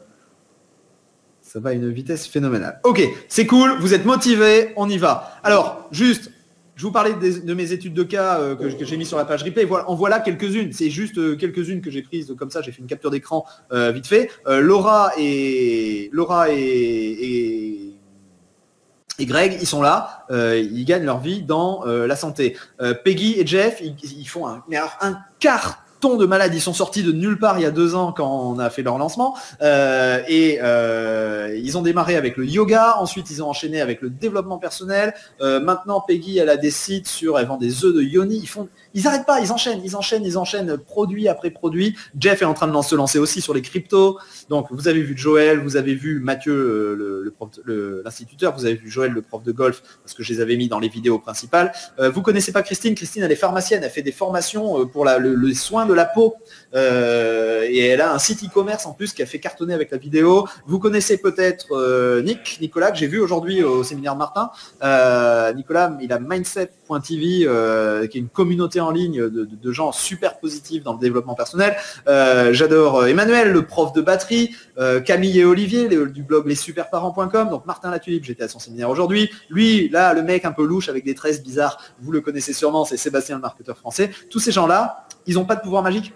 vitesse phénoménale. Ok, c'est cool, vous êtes motivés, on y va. Alors, juste, je vous parlais de mes études de cas que j'ai mis sur la page replay. En voilà quelques-unes. C'est juste quelques-unes que j'ai prises comme ça. J'ai fait une capture d'écran vite fait. Laura et Greg, ils sont là. Ils gagnent leur vie dans la santé. Peggy et Jeff, ils font un carton de malade. Ils sont sortis de nulle part il y a 2 ans quand on a fait leur lancement et ils ont démarré avec le yoga, ensuite ils ont enchaîné avec le développement personnel. Maintenant Peggy, elle a des sites elle vend des œufs de yoni. Ils n'arrêtent pas, ils enchaînent produit après produit. Jeff est en train de se lancer aussi sur les cryptos. Donc vous avez vu Joël, vous avez vu Mathieu, l'instituteur, vous avez vu Joël, le prof de golf, parce que je les avais mis dans les vidéos principales. Vous connaissez pas Christine? Christine, elle est pharmacienne, elle fait des formations pour le soin de la peau et elle a un site e-commerce en plus qui a fait cartonner avec la vidéo. Vous connaissez peut-être Nicolas, que j'ai vu aujourd'hui au séminaire Martin. Nicolas, il a mindset.tv qui est une communauté en ligne de gens super positifs dans le développement personnel. J'adore Emmanuel, le prof de batterie, Camille et Olivier du blog lessuperparents.com. Donc Martin Latulipe, j'étais à son séminaire aujourd'hui. Lui, là, le mec un peu louche avec des tresses bizarres, vous le connaissez sûrement, c'est Sébastien, le marketeur français. Tous ces gens-là, ils n'ont pas de pouvoir magique.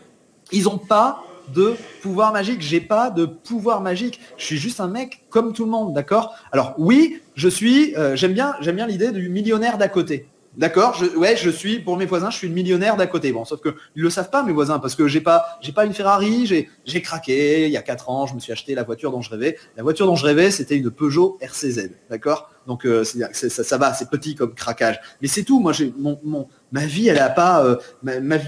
Ils n'ont pas de pouvoir magique. J'ai pas de pouvoir magique. Je suis juste un mec comme tout le monde, d'accord? Alors oui, j'aime bien l'idée du millionnaire d'à côté. D'accord, je suis, pour mes voisins, je suis le millionnaire d'à côté. Bon, sauf que ils le savent pas, mes voisins, parce que j'ai pas une Ferrari, j'ai craqué il y a 4 ans, je me suis acheté la voiture dont je rêvais. La voiture dont je rêvais, c'était une Peugeot RCZ, d'accord? Donc ça va, c'est petit comme craquage. Mais c'est tout, moi ma vie, elle a pas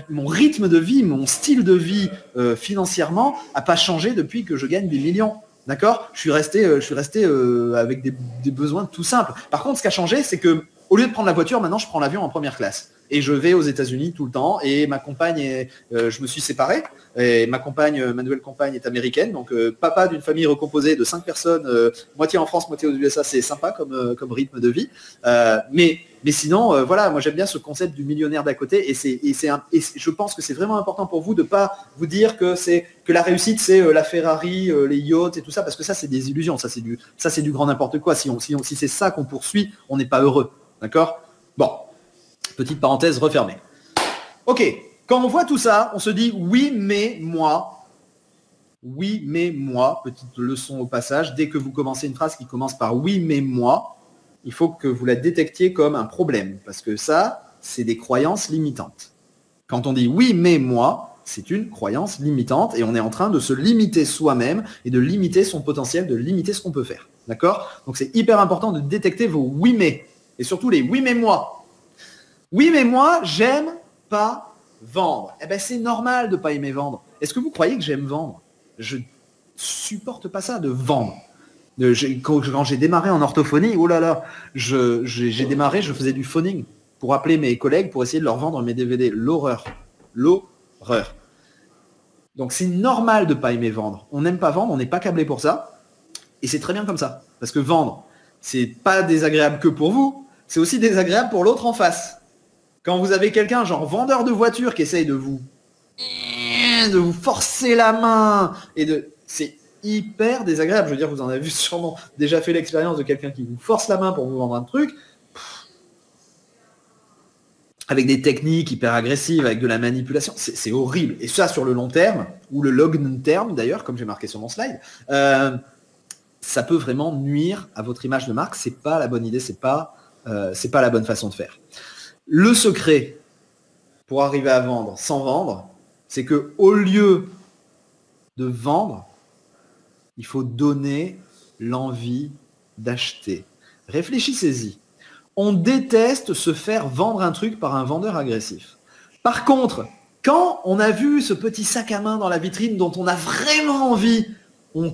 mon rythme de vie, mon style de vie financièrement a pas changé depuis que je gagne des millions. D'accord? Je suis resté avec des besoins tout simples. Par contre, ce qui a changé, c'est que au lieu de prendre la voiture, maintenant je prends l'avion en première classe. Et je vais aux États-Unis tout le temps. Et ma compagne, je me suis séparé. Et ma nouvelle compagne est américaine. Donc papa d'une famille recomposée de 5 personnes, moitié en France, moitié aux USA, c'est sympa comme rythme de vie. Mais Mais sinon, voilà, moi j'aime bien ce concept du millionnaire d'à côté et je pense que c'est vraiment important pour vous de pas vous dire que la réussite c'est la Ferrari, les yachts et tout ça, parce que ça c'est des illusions, ça c'est du grand n'importe quoi. Si c'est ça qu'on poursuit, on n'est pas heureux, d'accord? Bon, petite parenthèse refermée. Ok, quand on voit tout ça, on se dit oui mais moi. Oui, mais moi, petite leçon au passage, dès que vous commencez une phrase qui commence par oui, mais moi, il faut que vous la détectiez comme un problème, parce que ça, c'est des croyances limitantes. Quand on dit oui, mais moi, c'est une croyance limitante et on est en train de se limiter soi-même et de limiter son potentiel, de limiter ce qu'on peut faire. D'accord? Donc c'est hyper important de détecter vos oui, mais, et surtout les oui, mais moi. Oui, mais moi, j'aime pas vendre. Eh bien, c'est normal de ne pas aimer vendre. Est-ce que vous croyez que j'aime vendre? Je supporte pas ça de vendre. Quand j'ai démarré en orthophonie, oh là là, j'ai démarré, je faisais du phoning pour appeler mes collègues pour essayer de leur vendre mes DVD. L'horreur. L'horreur. Donc c'est normal de ne pas aimer vendre. On n'aime pas vendre, on n'est pas câblé pour ça. Et c'est très bien comme ça. Parce que vendre, c'est pas désagréable que pour vous, c'est aussi désagréable pour l'autre en face. Quand vous avez quelqu'un, genre vendeur de voiture, qui essaye de vous forcer la main c'est hyper désagréable. Je veux dire, vous en avez sûrement déjà fait l'expérience de quelqu'un qui vous force la main pour vous vendre un truc avec des techniques hyper agressives, avec de la manipulation, c'est horrible. Et ça, sur le long terme, ou le long terme d'ailleurs, comme j'ai marqué sur mon slide, ça peut vraiment nuire à votre image de marque. C'est pas la bonne idée, c'est pas la bonne façon de faire. Le secret pour arriver à vendre sans vendre, c'est que au lieu de vendre, il faut donner l'envie d'acheter. Réfléchissez-y. On déteste se faire vendre un truc par un vendeur agressif. Par contre, quand on a vu ce petit sac à main dans la vitrine dont on a vraiment envie, on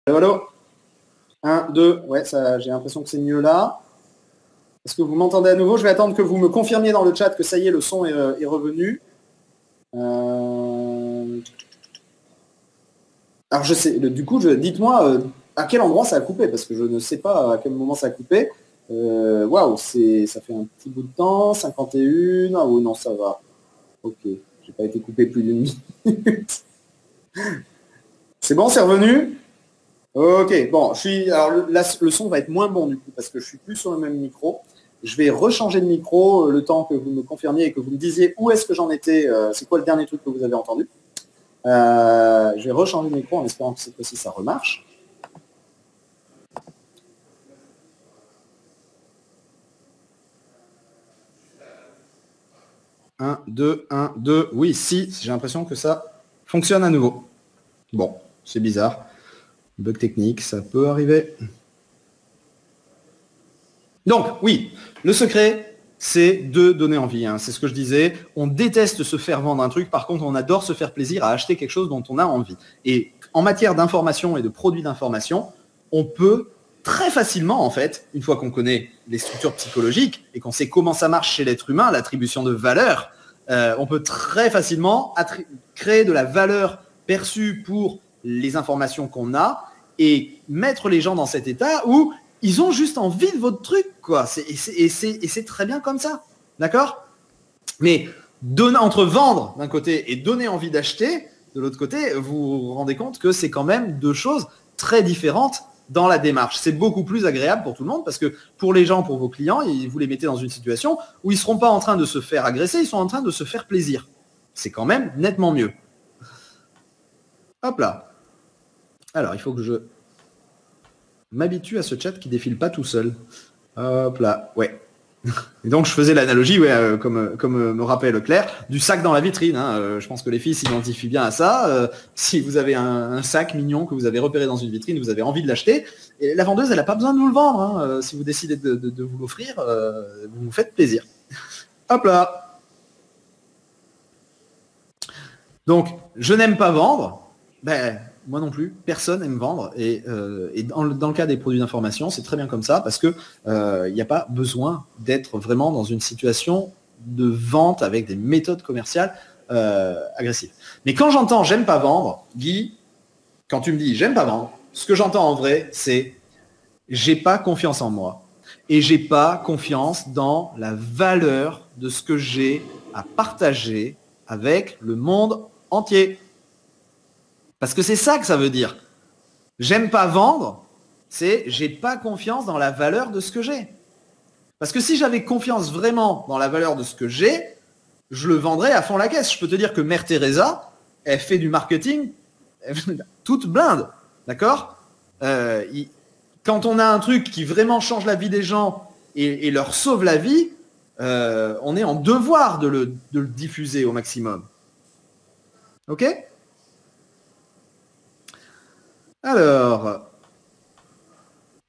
Allô, 1, 2, ouais, j'ai l'impression que c'est mieux là. Est-ce que vous m'entendez à nouveau? Je vais attendre que vous me confirmiez dans le chat que ça y est, le son est revenu. Alors je sais, du coup, dites-moi à quel endroit ça a coupé, parce que je ne sais pas à quel moment ça a coupé. Waouh, ça fait un petit bout de temps, 51. Ah oui, non, ça va. Ok, j'ai pas été coupé plus d'une minute. C'est bon, c'est revenu? Ok, bon, alors là, le son va être moins bon du coup, parce que je suis plus sur le même micro. Je vais rechanger de micro le temps que vous me confirmiez et que vous me disiez où est-ce que j'en étais, c'est quoi le dernier truc que vous avez entendu. Je vais rechanger de micro en espérant que cette fois-ci ça remarche. Un, deux, oui, si, j'ai l'impression que ça fonctionne à nouveau. Bon, c'est bizarre. Bug technique, ça peut arriver. Donc, oui, le secret, c'est de donner envie. Hein. C'est ce que je disais. On déteste se faire vendre un truc. Par contre, on adore se faire plaisir à acheter quelque chose dont on a envie. Et en matière d'information et de produits d'information, on peut très facilement, en fait, une fois qu'on connaît les structures psychologiques et qu'on sait comment ça marche chez l'être humain, l'attribution de valeur, on peut très facilement créer de la valeur perçue pour les informations qu'on a et mettre les gens dans cet état où ils ont juste envie de votre truc, quoi. Et c'est très bien comme ça, d'accord? Mais entre vendre d'un côté et donner envie d'acheter de l'autre côté, vous vous rendez compte que c'est quand même deux choses très différentes dans la démarche. C'est beaucoup plus agréable pour tout le monde parce que pour les gens, pour vos clients, vous les mettez dans une situation où ils ne seront pas en train de se faire agresser, ils sont en train de se faire plaisir. C'est quand même nettement mieux. Hop là. Alors, il faut que je m'habitue à ce chat qui défile pas tout seul. Hop là, ouais. Et donc, je faisais l'analogie, ouais, comme me rappelle Claire, du sac dans la vitrine. Hein. Je pense que les filles s'identifient bien à ça. Si vous avez un sac mignon que vous avez repéré dans une vitrine, vous avez envie de l'acheter, et la vendeuse, elle n'a pas besoin de vous le vendre. Hein. Si vous décidez de vous l'offrir, vous vous faites plaisir. Hop là. Donc, je n'aime pas vendre. Ben, moi non plus, personne n'aime vendre. Et dans le cas des produits d'information, c'est très bien comme ça parce que il n'y a pas besoin d'être vraiment dans une situation de vente avec des méthodes commerciales agressives. Mais quand j'entends j'aime pas vendre, Guy, quand tu me dis j'aime pas vendre, ce que j'entends en vrai, c'est j'ai pas confiance en moi et j'ai pas confiance dans la valeur de ce que j'ai à partager avec le monde entier. Parce que c'est ça que ça veut dire. J'aime pas vendre, c'est j'ai pas confiance dans la valeur de ce que j'ai. Parce que si j'avais confiance vraiment dans la valeur de ce que j'ai, je le vendrais à fond la caisse. Je peux te dire que Mère Teresa, elle fait du marketing toute blinde. D'accord? Quand on a un truc qui vraiment change la vie des gens et leur sauve la vie, on est en devoir de le diffuser au maximum. Ok? Alors,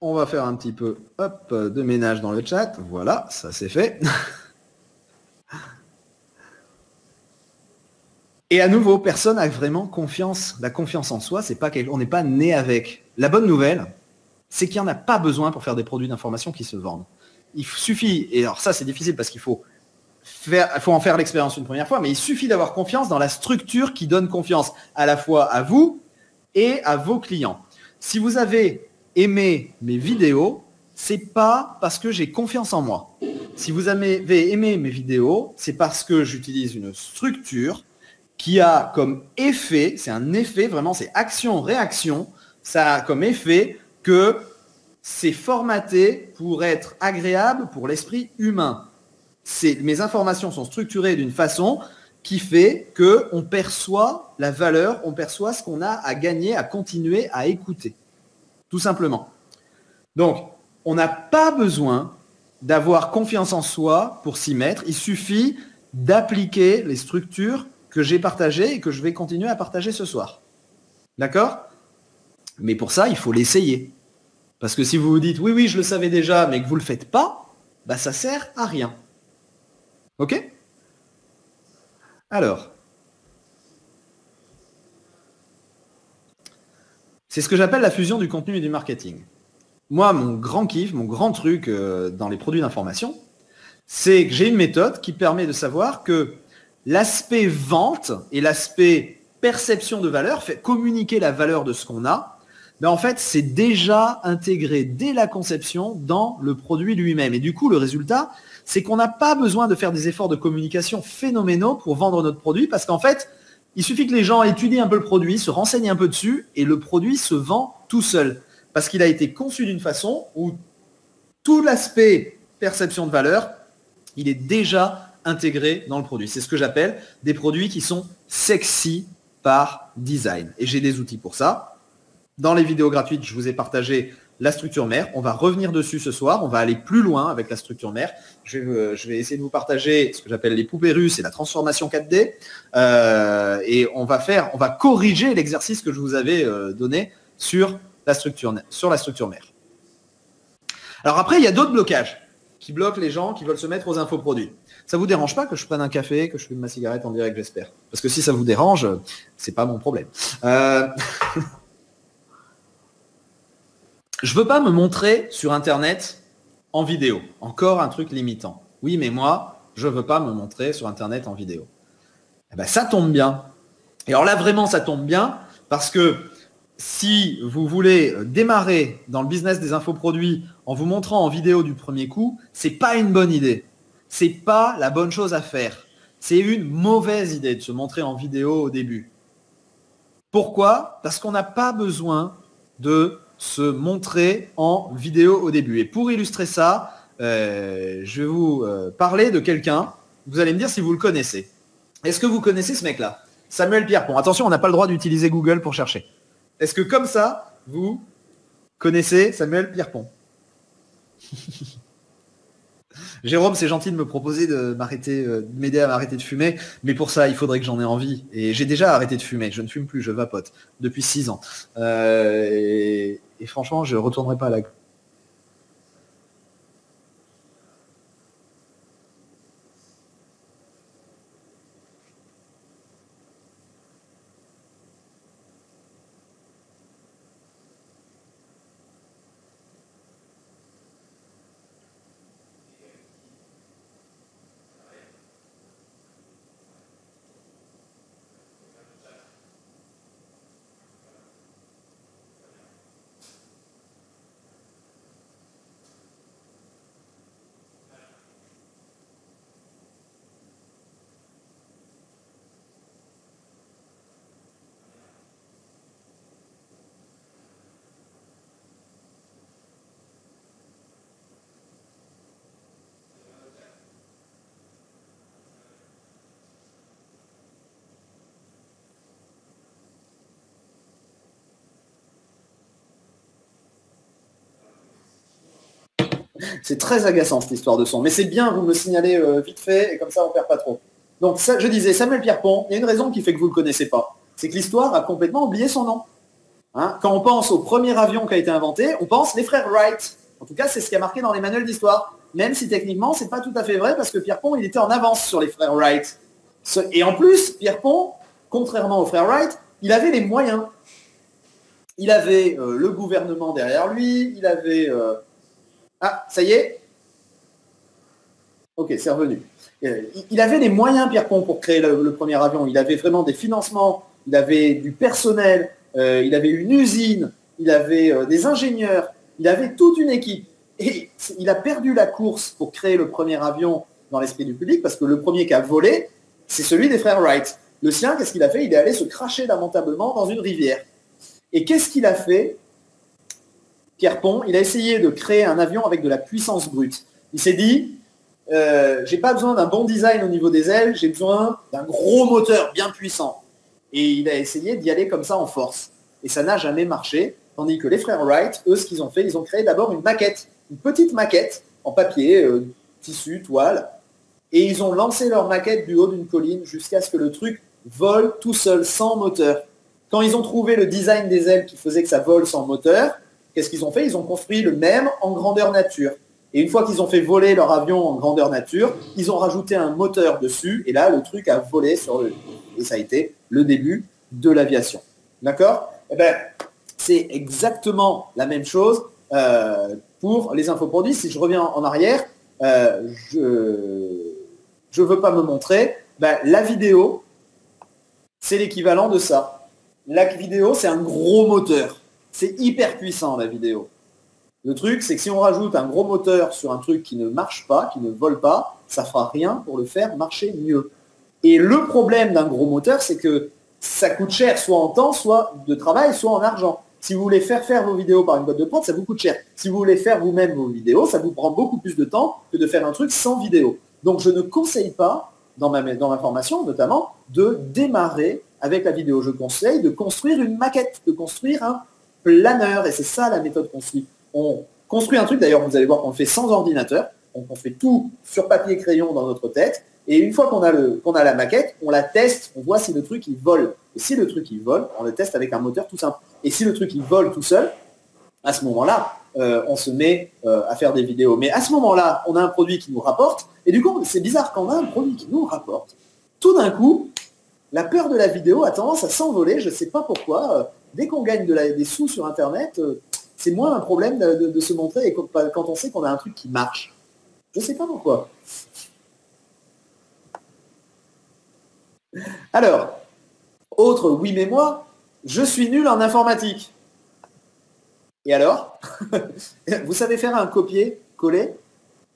on va faire un petit peu de ménage dans le chat. Voilà, ça c'est fait. Et à nouveau, personne n'a vraiment confiance. La confiance en soi, c'est pas on n'est pas né avec. La bonne nouvelle, c'est qu'il n'y en a pas besoin pour faire des produits d'information qui se vendent. Il suffit, et alors ça c'est difficile parce qu'il faut en faire l'expérience une première fois, mais il suffit d'avoir confiance dans la structure qui donne confiance à la fois à vous et à vos clients. Si vous avez aimé mes vidéos, c'est pas parce que j'ai confiance en moi. Si vous avez aimé mes vidéos, c'est parce que j'utilise une structure qui a comme effet, c'est un effet vraiment, c'est action-réaction, ça a comme effet que c'est formaté pour être agréable pour l'esprit humain. Mes informations sont structurées d'une façon qui fait qu'on perçoit la valeur, on perçoit ce qu'on a à gagner, à continuer à écouter. Tout simplement. Donc, on n'a pas besoin d'avoir confiance en soi pour s'y mettre. Il suffit d'appliquer les structures que j'ai partagées et que je vais continuer à partager ce soir. D'accord? Mais pour ça, il faut l'essayer. Parce que si vous vous dites, oui, oui, je le savais déjà, mais que vous ne le faites pas, bah, ça ne sert à rien. Ok? Alors, c'est ce que j'appelle la fusion du contenu et du marketing. Moi, mon grand kiff, mon grand truc dans les produits d'information, c'est que j'ai une méthode qui permet de savoir que l'aspect vente et l'aspect perception de valeur, fait communiquer la valeur de ce qu'on a, mais en fait, c'est déjà intégré dès la conception dans le produit lui-même. Et du coup, le résultat, c'est qu'on n'a pas besoin de faire des efforts de communication phénoménaux pour vendre notre produit parce qu'en fait, il suffit que les gens étudient un peu le produit, se renseignent un peu dessus et le produit se vend tout seul. Parce qu'il a été conçu d'une façon où tout l'aspect perception de valeur, il est déjà intégré dans le produit. C'est ce que j'appelle des produits qui sont sexy par design. Et j'ai des outils pour ça. Dans les vidéos gratuites, je vous ai partagé la structure mère. On va revenir dessus ce soir. On va aller plus loin avec la structure mère. Je vais essayer de vous partager ce que j'appelle les poupées russes et la transformation 4D. Et on va corriger l'exercice que je vous avais donné sur la structure mère. Alors après, il y a d'autres blocages qui bloquent les gens qui veulent se mettre aux infoproduits. Ça vous dérange pas que je prenne un café, que je fume ma cigarette en direct, j'espère? Parce que si ça vous dérange, c'est pas mon problème. Je veux pas me montrer sur Internet en vidéo. Encore un truc limitant. Oui, mais moi, je veux pas me montrer sur Internet en vidéo. Eh ben, ça tombe bien. Et alors là, vraiment, ça tombe bien parce que si vous voulez démarrer dans le business des infoproduits en vous montrant en vidéo du premier coup, c'est pas une bonne idée. C'est pas la bonne chose à faire. C'est une mauvaise idée de se montrer en vidéo au début. Pourquoi? Parce qu'on n'a pas besoin de se montrer en vidéo au début. Et pour illustrer ça, je vais vous parler de quelqu'un. Vous allez me dire si vous le connaissez. Est-ce que vous connaissez ce mec-là? Samuel Pierrepont. Attention, on n'a pas le droit d'utiliser Google pour chercher. Est-ce que comme ça, vous connaissez Samuel Pierrepont? Jérôme, c'est gentil de me proposer de m'aider à m'arrêter de fumer, mais pour ça, il faudrait que j'en ai envie. Et j'ai déjà arrêté de fumer. Je ne fume plus, je vapote depuis 6 ans. Et franchement, je ne retournerai pas à la... C'est très agaçant cette histoire de son. Mais c'est bien, vous me signalez vite fait, et comme ça on perd pas trop. Donc ça, je disais, Samuel Pierrepont, il y a une raison qui fait que vous ne le connaissez pas. C'est que l'histoire a complètement oublié son nom. Hein, quand on pense au premier avion qui a été inventé, on pense les frères Wright. En tout cas, c'est ce qui a marqué dans les manuels d'histoire. Même si techniquement, c'est pas tout à fait vrai parce que Pierrepont, il était en avance sur les frères Wright. Et en plus, Pierrepont, contrairement aux frères Wright, il avait les moyens. Il avait le gouvernement derrière lui, il avait... Ah, ça y est? Ok, c'est revenu. Il avait les moyens, Pierrepont, pour créer le premier avion. Il avait vraiment des financements, il avait du personnel, il avait une usine, il avait des ingénieurs, il avait toute une équipe. Et il a perdu la course pour créer le premier avion dans l'esprit du public parce que le premier qui a volé, c'est celui des frères Wright. Le sien, qu'est-ce qu'il a fait? Il est allé se cracher lamentablement dans une rivière. Et qu'est-ce qu'il a fait, Pierrepont? Il a essayé de créer un avion avec de la puissance brute. Il s'est dit, j'ai pas besoin d'un bon design au niveau des ailes, j'ai besoin d'un gros moteur bien puissant. Et il a essayé d'y aller comme ça en force. Et ça n'a jamais marché, tandis que les frères Wright, eux, ce qu'ils ont fait, ils ont créé d'abord une maquette, une petite maquette en papier, tissu, toile, et ils ont lancé leur maquette du haut d'une colline jusqu'à ce que le truc vole tout seul, sans moteur. Quand ils ont trouvé le design des ailes qui faisait que ça vole sans moteur, qu'est-ce qu'ils ont fait? Ils ont construit le même en grandeur nature. Et une fois qu'ils ont fait voler leur avion en grandeur nature, ils ont rajouté un moteur dessus, et là, le truc a volé sur le... Et ça a été le début de l'aviation. D'accord? Eh ben, c'est exactement la même chose pour les infoproduits. Si je reviens en arrière, je ne veux pas me montrer. Ben, la vidéo, c'est l'équivalent de ça. La vidéo, c'est un gros moteur. C'est hyper puissant, la vidéo. Le truc, c'est que si on rajoute un gros moteur sur un truc qui ne marche pas, qui ne vole pas, ça ne fera rien pour le faire marcher mieux. Et le problème d'un gros moteur, c'est que ça coûte cher, soit en temps, soit de travail, soit en argent. Si vous voulez faire vos vidéos par une boîte de prod, ça vous coûte cher. Si vous voulez faire vous-même vos vidéos, ça vous prend beaucoup plus de temps que de faire un truc sans vidéo. Donc je ne conseille pas, dans ma formation notamment, de démarrer avec la vidéo. Je conseille de construire une maquette, de construire un planeur. Et c'est ça la méthode qu'on suit. On construit un truc, d'ailleurs vous allez voir qu'on le fait sans ordinateur, on fait tout sur papier crayon dans notre tête, et une fois qu'on a la maquette, on la teste, on voit si le truc il vole. Et si le truc il vole, on le teste avec un moteur tout simple. Et si le truc il vole tout seul, à ce moment-là, on se met à faire des vidéos. Mais à ce moment-là, on a un produit qui nous rapporte, et du coup c'est bizarre, quand on a un produit qui nous rapporte, tout d'un coup, la peur de la vidéo a tendance à s'envoler, je ne sais pas pourquoi. Dès qu'on gagne des sous sur Internet, c'est moins un problème de se montrer et quand on sait qu'on a un truc qui marche. Je ne sais pas pourquoi. Alors, autre oui mais moi, je suis nul en informatique. Et alors, vous savez faire un copier-coller,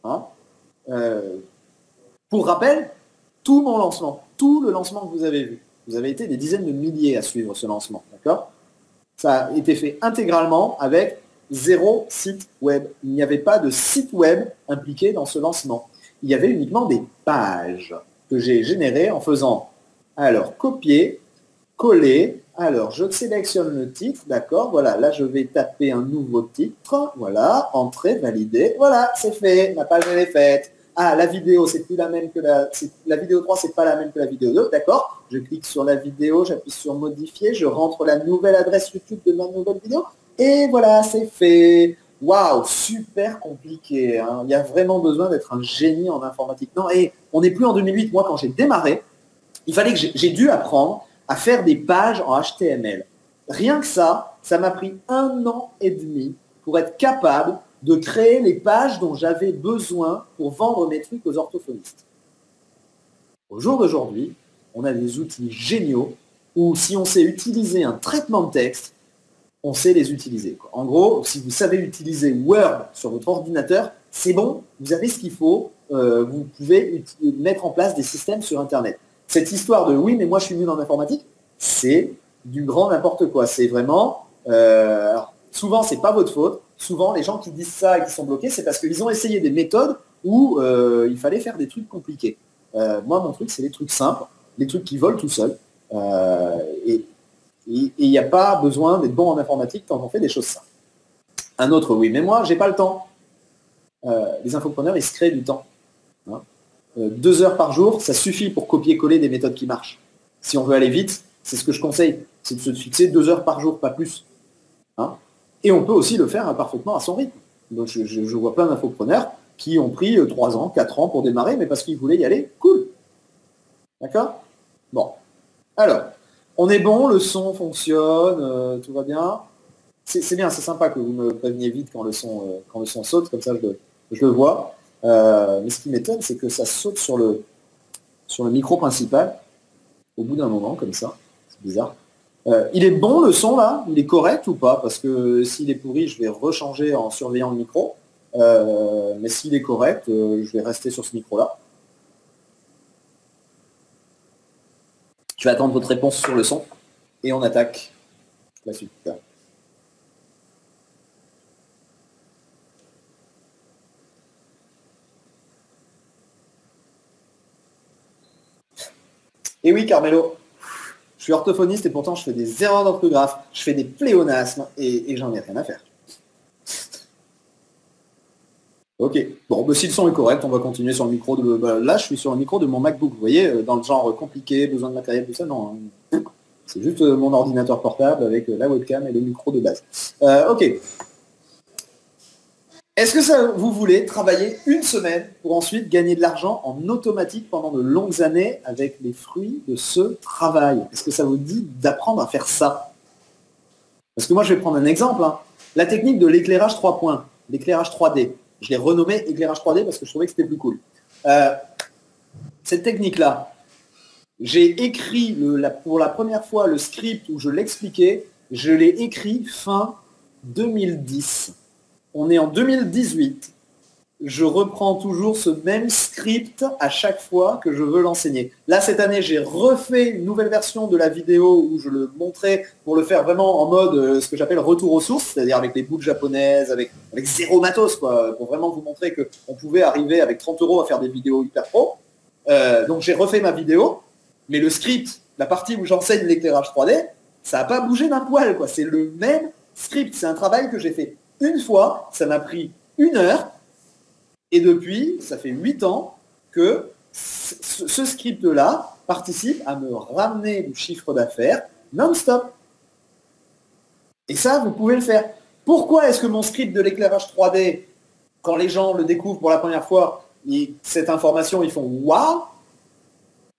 hein, pour rappel, tout mon lancement, tout le lancement que vous avez vu, vous avez été des dizaines de milliers à suivre ce lancement, d'accord? Ça a été fait intégralement avec 0 site web. Il n'y avait pas de site web impliqué dans ce lancement. Il y avait uniquement des pages que j'ai générées en faisant, alors, copier, coller, alors je sélectionne le titre, d'accord, voilà, là je vais taper un nouveau titre, voilà, entrée, valider, voilà, c'est fait, la page elle est faite. Ah, la vidéo, c'est plus la même que la vidéo 3, c'est pas la même que la vidéo 2, d'accord. Je clique sur la vidéo, j'appuie sur modifier, je rentre la nouvelle adresse YouTube de ma nouvelle vidéo, et voilà, c'est fait. Waouh, super compliqué, hein. Il y a vraiment besoin d'être un génie en informatique. Non, et on n'est plus en 2008. Moi, quand j'ai démarré, il fallait que j'ai dû apprendre à faire des pages en HTML. Rien que ça m'a pris 1 an et demi pour être capable de créer les pages dont j'avais besoin pour vendre mes trucs aux orthophonistes. Au jour d'aujourd'hui, on a des outils géniaux où si on sait utiliser un traitement de texte, on sait les utiliser. En gros, si vous savez utiliser Word sur votre ordinateur, c'est bon, vous avez ce qu'il faut, vous pouvez mettre en place des systèmes sur Internet. Cette histoire de oui, mais moi je suis nul en informatique, c'est du grand n'importe quoi. C'est vraiment, alors, souvent c'est pas votre faute. Souvent les gens qui disent ça et qui sont bloqués, c'est parce qu'ils ont essayé des méthodes où il fallait faire des trucs compliqués. Moi mon truc c'est les trucs simples, les trucs qui volent tout seuls. Et il n'y a pas besoin d'être bon en informatique quand on fait des choses simples. Un autre oui, mais moi j'ai pas le temps. Les infopreneurs ils se créent du temps. Hein. 2 heures par jour, ça suffit pour copier-coller des méthodes qui marchent. Si on veut aller vite, c'est ce que je conseille, c'est de se fixer 2 heures par jour, pas plus. Hein. Et on peut aussi le faire parfaitement à son rythme. Donc je vois plein d'infopreneurs qui ont pris 3 ans, 4 ans pour démarrer, mais parce qu'ils voulaient y aller, cool. D'accord? Bon. Alors, on est bon, le son fonctionne, tout va bien. C'est bien, c'est sympa que vous me préveniez vite quand le son saute, comme ça je le vois. Mais ce qui m'étonne, c'est que ça saute sur le micro principal, au bout d'un moment, comme ça. C'est bizarre. Il est bon le son là? Il est correct ou pas? Parce que s'il est pourri, je vais rechanger en surveillant le micro. Mais s'il est correct, je vais rester sur ce micro-là. Je vais attendre votre réponse sur le son. Et on attaque la suite. Et oui, Carmelo, je suis orthophoniste et pourtant je fais des erreurs d'orthographe, je fais des pléonasmes et j'en ai rien à faire. Ok, bon, bah, si le son est correct, on va continuer sur le micro de... Bah, là, je suis sur le micro de mon MacBook, vous voyez, dans le genre compliqué, besoin de matériel, tout ça, non. Hein. C'est juste mon ordinateur portable avec la webcam et le micro de base. Ok. Est-ce que ça, vous voulez travailler 1 semaine pour ensuite gagner de l'argent en automatique pendant de longues années avec les fruits de ce travail? Est-ce que ça vous dit d'apprendre à faire ça? Parce que moi, je vais prendre un exemple. Hein. La technique de l'éclairage 3 points, l'éclairage 3D. Je l'ai renommé éclairage 3D parce que je trouvais que c'était plus cool. Cette technique-là, j'ai écrit pour la première fois le script où je l'expliquais. Je l'ai écrit fin 2010. On est en 2018. Je reprends toujours ce même script à chaque fois que je veux l'enseigner. Là, cette année, j'ai refait une nouvelle version de la vidéo où je le montrais pour le faire vraiment en mode ce que j'appelle retour aux sources, c'est-à-dire avec les boucles japonaises, avec zéro matos, quoi, pour vraiment vous montrer qu'on pouvait arriver avec 30 € à faire des vidéos hyper pro. Donc j'ai refait ma vidéo, mais le script, la partie où j'enseigne l'éclairage 3D, ça n'a pas bougé d'un poil, quoi. C'est le même script. C'est un travail que j'ai fait une fois, ça m'a pris 1 heure. Et depuis, ça fait 8 ans que ce script-là participe à me ramener du chiffre d'affaires non-stop. Et ça, vous pouvez le faire. Pourquoi est-ce que mon script de l'éclairage 3D, quand les gens le découvrent pour la première fois, cette information, ils font « waouh »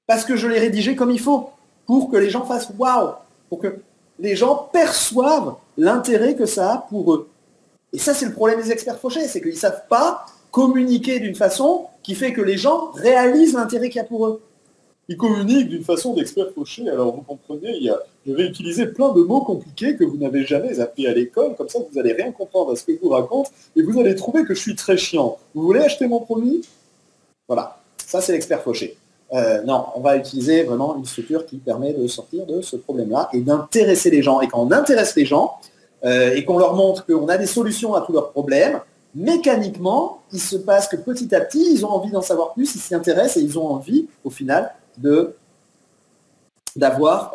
Parce que je l'ai rédigé comme il faut, pour que les gens fassent « waouh », pour que les gens perçoivent l'intérêt que ça a pour eux. Et ça, c'est le problème des experts fauchés, c'est qu'ils ne savent pas communiquer d'une façon qui fait que les gens réalisent l'intérêt qu'il y a pour eux. il communique d'une façon d'expert fauché. Alors vous comprenez, je vais utiliser plein de mots compliqués que vous n'avez jamais appris à l'école, comme ça vous n'allez rien comprendre à ce que je vous raconte, et vous allez trouver que je suis très chiant. Vous voulez acheter mon produit? Voilà, ça c'est l'expert fauché. Non, on va utiliser vraiment une structure qui permet de sortir de ce problème-là et d'intéresser les gens. Et quand on intéresse les gens et qu'on leur montre qu'on a des solutions à tous leurs problèmes, mécaniquement, il se passe que petit à petit, ils ont envie d'en savoir plus, ils s'y intéressent et ils ont envie, au final, d'avoir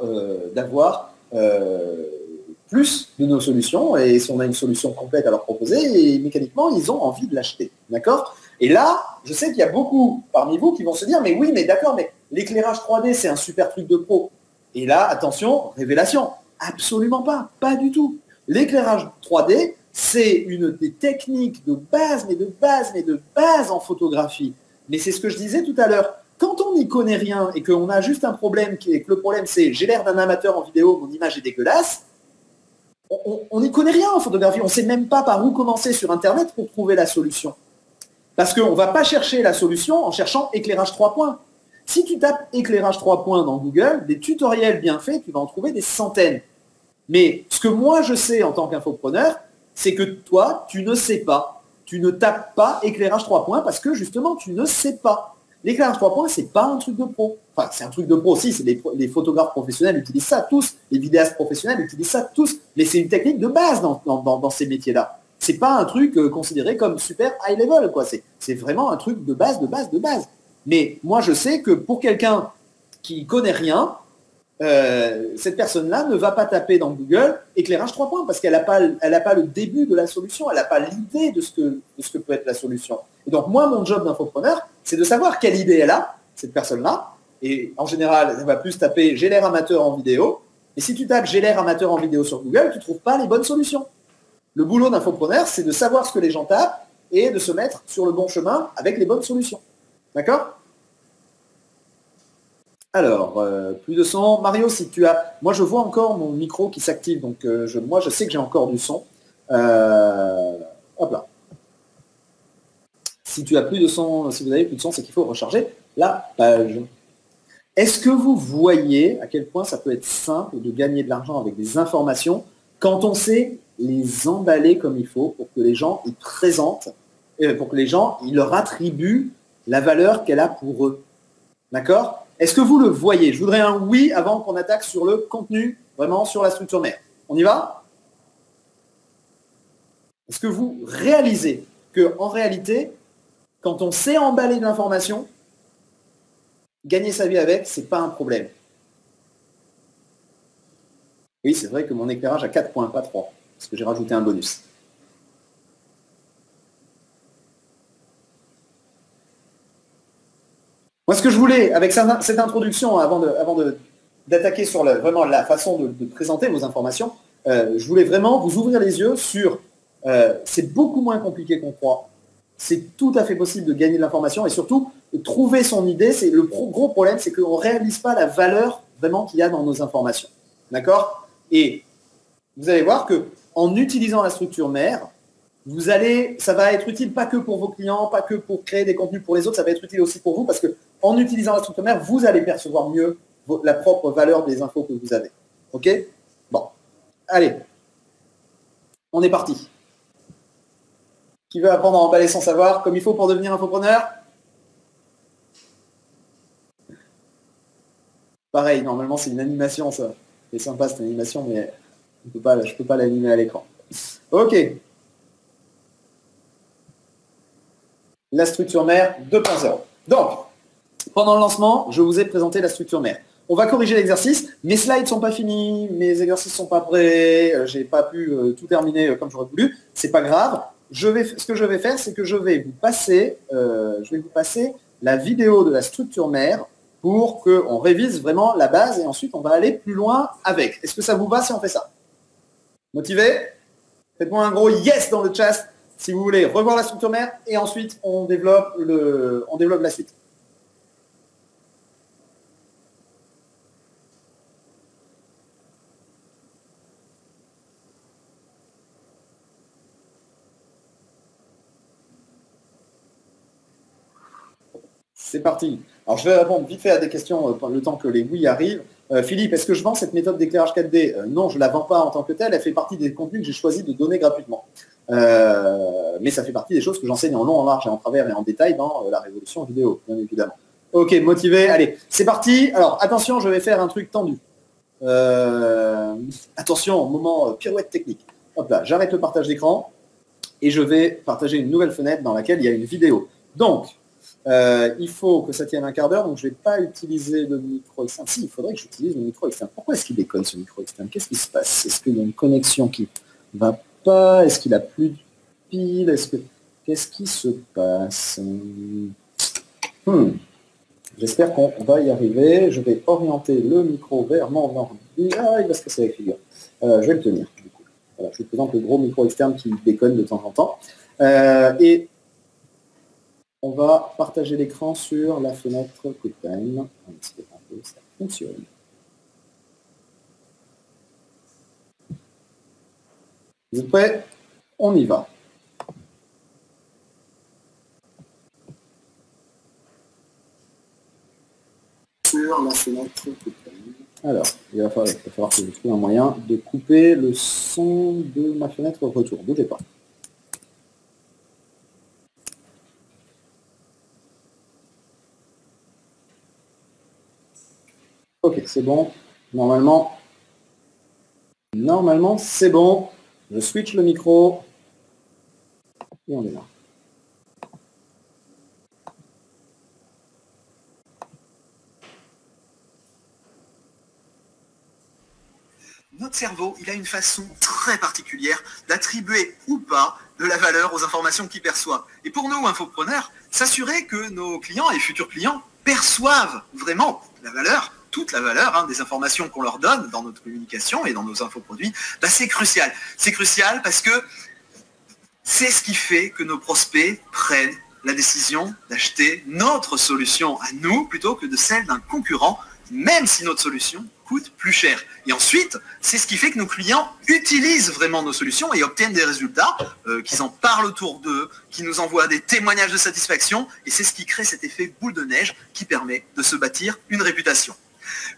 plus de nos solutions. Et si on a une solution complète à leur proposer, et mécaniquement, ils ont envie de l'acheter. D'accord? Et là, je sais qu'il y a beaucoup parmi vous qui vont se dire, mais oui, mais d'accord, mais l'éclairage 3D, c'est un super truc de pro. Et là, attention, révélation, absolument pas, pas du tout. L'éclairage 3D, c'est une des techniques de base, mais de base en photographie. Mais c'est ce que je disais tout à l'heure. Quand on n'y connaît rien et qu'on a juste un problème, et que le problème c'est j'ai l'air d'un amateur en vidéo, mon image est dégueulasse, on n'y connaît rien en photographie. On ne sait même pas par où commencer sur Internet pour trouver la solution. Parce qu'on ne va pas chercher la solution en cherchant éclairage 3 points. Si tu tapes éclairage 3 points dans Google, des tutoriels bien faits, tu vas en trouver des centaines. Mais ce que moi je sais en tant qu'infopreneur, c'est que toi, tu ne sais pas. Tu ne tapes pas éclairage 3 points parce que justement, tu ne sais pas. L'éclairage 3 points, c'est pas un truc de pro. Enfin, c'est un truc de pro aussi, c'est les photographes professionnels utilisent ça tous, les vidéastes professionnels utilisent ça tous, mais c'est une technique de base dans ces métiers-là. C'est pas un truc considéré comme super high level, quoi. C'est vraiment un truc de base, de base, de base. Mais moi, je sais que pour quelqu'un qui connaît rien, cette personne-là ne va pas taper dans Google éclairage 3 points parce qu'elle n'a pas le début de la solution, elle n'a pas l'idée de ce que peut être la solution. Et donc moi, mon job d'infopreneur, c'est de savoir quelle idée elle a, cette personne-là. Et en général, elle va plus taper j'ai l'air amateur en vidéo. Et si tu tapes j'ai l'air amateur en vidéo sur Google, tu ne trouves pas les bonnes solutions. Le boulot d'infopreneur, c'est de savoir ce que les gens tapent et de se mettre sur le bon chemin avec les bonnes solutions. D'accord ? Alors, plus de son. Mario, si tu as... Moi, je vois encore mon micro qui s'active, donc moi, je sais que j'ai encore du son. Hop là. Si tu as plus de son, si vous avez plus de son, c'est qu'il faut recharger la page. Est-ce que vous voyez à quel point ça peut être simple de gagner de l'argent avec des informations quand on sait les emballer comme il faut pour que les gens y présentent, pour que les gens ils leur attribuent la valeur qu'elle a pour eux. D'accord ? Est-ce que vous le voyez? Je voudrais un oui avant qu'on attaque sur le contenu, vraiment sur la structure mère. On y va? Est-ce que vous réalisez qu'en réalité, quand on sait emballer de l'information, gagner sa vie avec, ce n'est pas un problème? Oui, c'est vrai que mon éclairage a 4 points, pas 3, parce que j'ai rajouté un bonus. Moi, ce que je voulais, avec cette introduction, avant d'attaquer sur vraiment la façon de présenter vos informations, je voulais vraiment vous ouvrir les yeux sur... c'est beaucoup moins compliqué qu'on croit. C'est tout à fait possible de gagner de l'information et surtout, de trouver son idée. C'est le gros problème, c'est qu'on ne réalise pas la valeur vraiment qu'il y a dans nos informations. D'accord? Et vous allez voir qu'en utilisant la structure mère, ça va être utile pas que pour vos clients, pas que pour créer des contenus pour les autres, ça va être utile aussi pour vous parce qu'en utilisant la structure mère, vous allez percevoir mieux la propre valeur des infos que vous avez. OK? Bon. Allez. On est parti. Qui veut apprendre à emballer son savoir comme il faut pour devenir infopreneur? Pareil, normalement c'est une animation ça. C'est sympa cette animation, mais je ne peux pas l'animer à l'écran. Ok. La structure mère 2.0. Donc, pendant le lancement, je vous ai présenté la structure mère. On va corriger l'exercice. Mes slides ne sont pas finis, mes exercices ne sont pas prêts, je n'ai pas pu tout terminer comme j'aurais voulu. C'est pas grave. Ce que je vais faire, c'est que je vais vous passer la vidéo de la structure mère pour qu'on révise vraiment la base et ensuite on va aller plus loin avec. Est-ce que ça vous va si on fait ça? Motivé? Faites-moi un gros yes dans le chat si vous voulez revoir la structure mère et ensuite on développe la suite. C'est parti. Alors, je vais répondre vite fait à des questions le temps que les oui arrivent. Philippe, est-ce que je vends cette méthode d'éclairage 4D? Non, je ne la vends pas en tant que telle. Elle fait partie des contenus que j'ai choisi de donner gratuitement. Mais ça fait partie des choses que j'enseigne en long, en large et en travers et en détail dans la révolution vidéo, bien évidemment. Ok, motivé. Allez, c'est parti. Alors, attention, je vais faire un truc tendu. Attention, moment pirouette technique. Hop là, j'arrête le partage d'écran et je vais partager une nouvelle fenêtre dans laquelle il y a une vidéo. Donc, il faut que ça tienne un quart d'heure, donc je ne vais pas utiliser le micro externe. Si, il faudrait que j'utilise le micro externe. Pourquoi est-ce qu'il déconne ce micro externe? Qu'est-ce qui se passe? Est-ce qu'il y a une connexion qui ne va pas? Est-ce qu'il a plus de pile? Qu'est-ce qui se passe? J'espère qu'on va y arriver. Je vais orienter le micro vers mon ordi. Ah, il va se casser la figure. Je vais le tenir, du coup. Voilà, je vous présente le gros micro externe qui déconne de temps en temps. Et on va partager l'écran sur la fenêtre QuickTime. On espère que ça fonctionne. Vous êtes prêts? On y va. Sur la fenêtre QuickTime. Alors, il va falloir que je trouve un moyen de couper le son de ma fenêtre retour. Bougez pas. Ok, c'est bon. Normalement, c'est bon. Je switch le micro. Et on démarre. Notre cerveau, il a une façon très particulière d'attribuer ou pas de la valeur aux informations qu'il perçoit. Et pour nous, infopreneurs, s'assurer que nos clients et futurs clients perçoivent vraiment la valeur, toute la valeur des informations qu'on leur donne dans notre communication et dans nos infoproduits, bah, c'est crucial. C'est crucial parce que c'est ce qui fait que nos prospects prennent la décision d'acheter notre solution à nous plutôt que de celle d'un concurrent, même si notre solution coûte plus cher. Et ensuite, c'est ce qui fait que nos clients utilisent vraiment nos solutions et obtiennent des résultats, qu'ils en parlent autour d'eux, qui nous envoient des témoignages de satisfaction, et c'est ce qui crée cet effet boule de neige qui permet de se bâtir une réputation.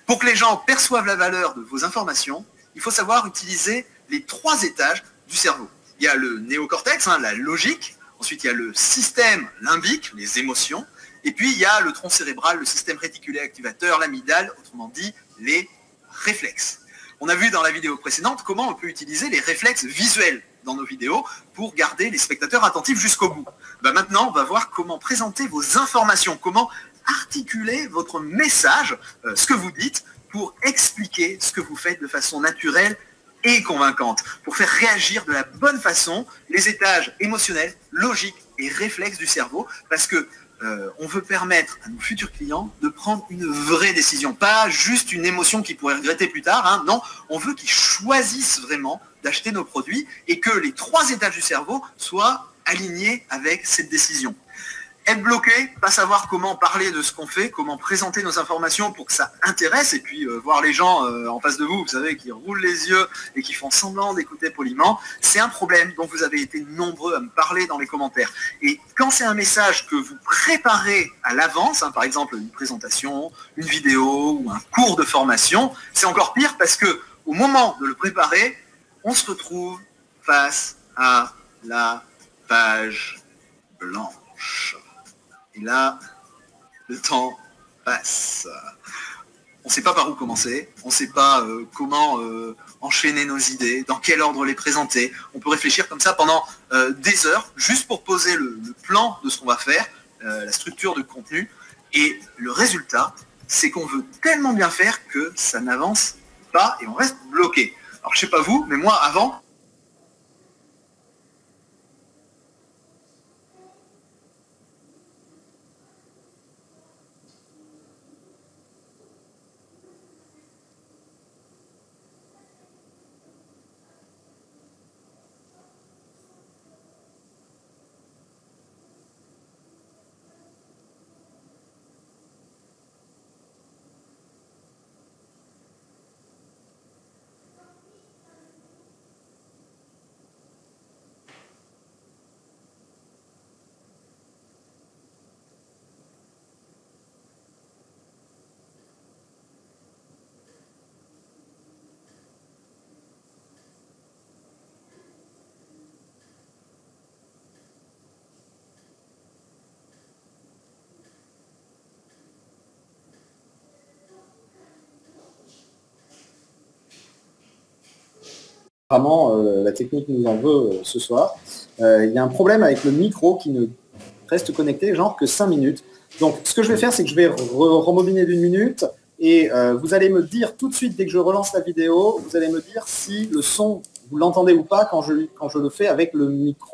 Pour que les gens perçoivent la valeur de vos informations, il faut savoir utiliser les 3 étages du cerveau. Il y a le néocortex, la logique, ensuite il y a le système limbique, les émotions, et puis il y a le tronc cérébral, le système réticulé activateur, l'amygdale, autrement dit les réflexes. On a vu dans la vidéo précédente comment on peut utiliser les réflexes visuels dans nos vidéos pour garder les spectateurs attentifs jusqu'au bout. Maintenant, on va voir comment présenter vos informations, comment articuler votre message, ce que vous dites, pour expliquer ce que vous faites de façon naturelle et convaincante, pour faire réagir de la bonne façon les étages émotionnels, logiques et réflexes du cerveau, parce que on veut permettre à nos futurs clients de prendre une vraie décision, pas juste une émotion qu'ils pourraient regretter plus tard, non, on veut qu'ils choisissent vraiment d'acheter nos produits et que les 3 étages du cerveau soient alignés avec cette décision. Être bloqué, pas savoir comment parler de ce qu'on fait, comment présenter nos informations pour que ça intéresse, et puis voir les gens en face de vous, vous savez, qui roulent les yeux et qui font semblant d'écouter poliment, c'est un problème dont vous avez été nombreux à me parler dans les commentaires. Et quand c'est un message que vous préparez à l'avance, par exemple une présentation, une vidéo ou un cours de formation, c'est encore pire parce que au moment de le préparer, on se retrouve face à la page blanche. Et là, le temps passe. On ne sait pas par où commencer, on ne sait pas comment enchaîner nos idées, dans quel ordre les présenter. On peut réfléchir comme ça pendant des heures, juste pour poser le plan de ce qu'on va faire, la structure de contenu. Et le résultat, c'est qu'on veut tellement bien faire que ça n'avance pas et on reste bloqué. Alors je ne sais pas vous, mais moi avant, apparemment, la technique nous en veut ce soir. Il y a un problème avec le micro qui ne reste connecté genre que 5 minutes. Donc, ce que je vais faire, c'est que je vais remobiner d'une minute et vous allez me dire tout de suite, dès que je relance la vidéo, vous allez me dire si le son, vous l'entendez ou pas quand je le fais avec le micro.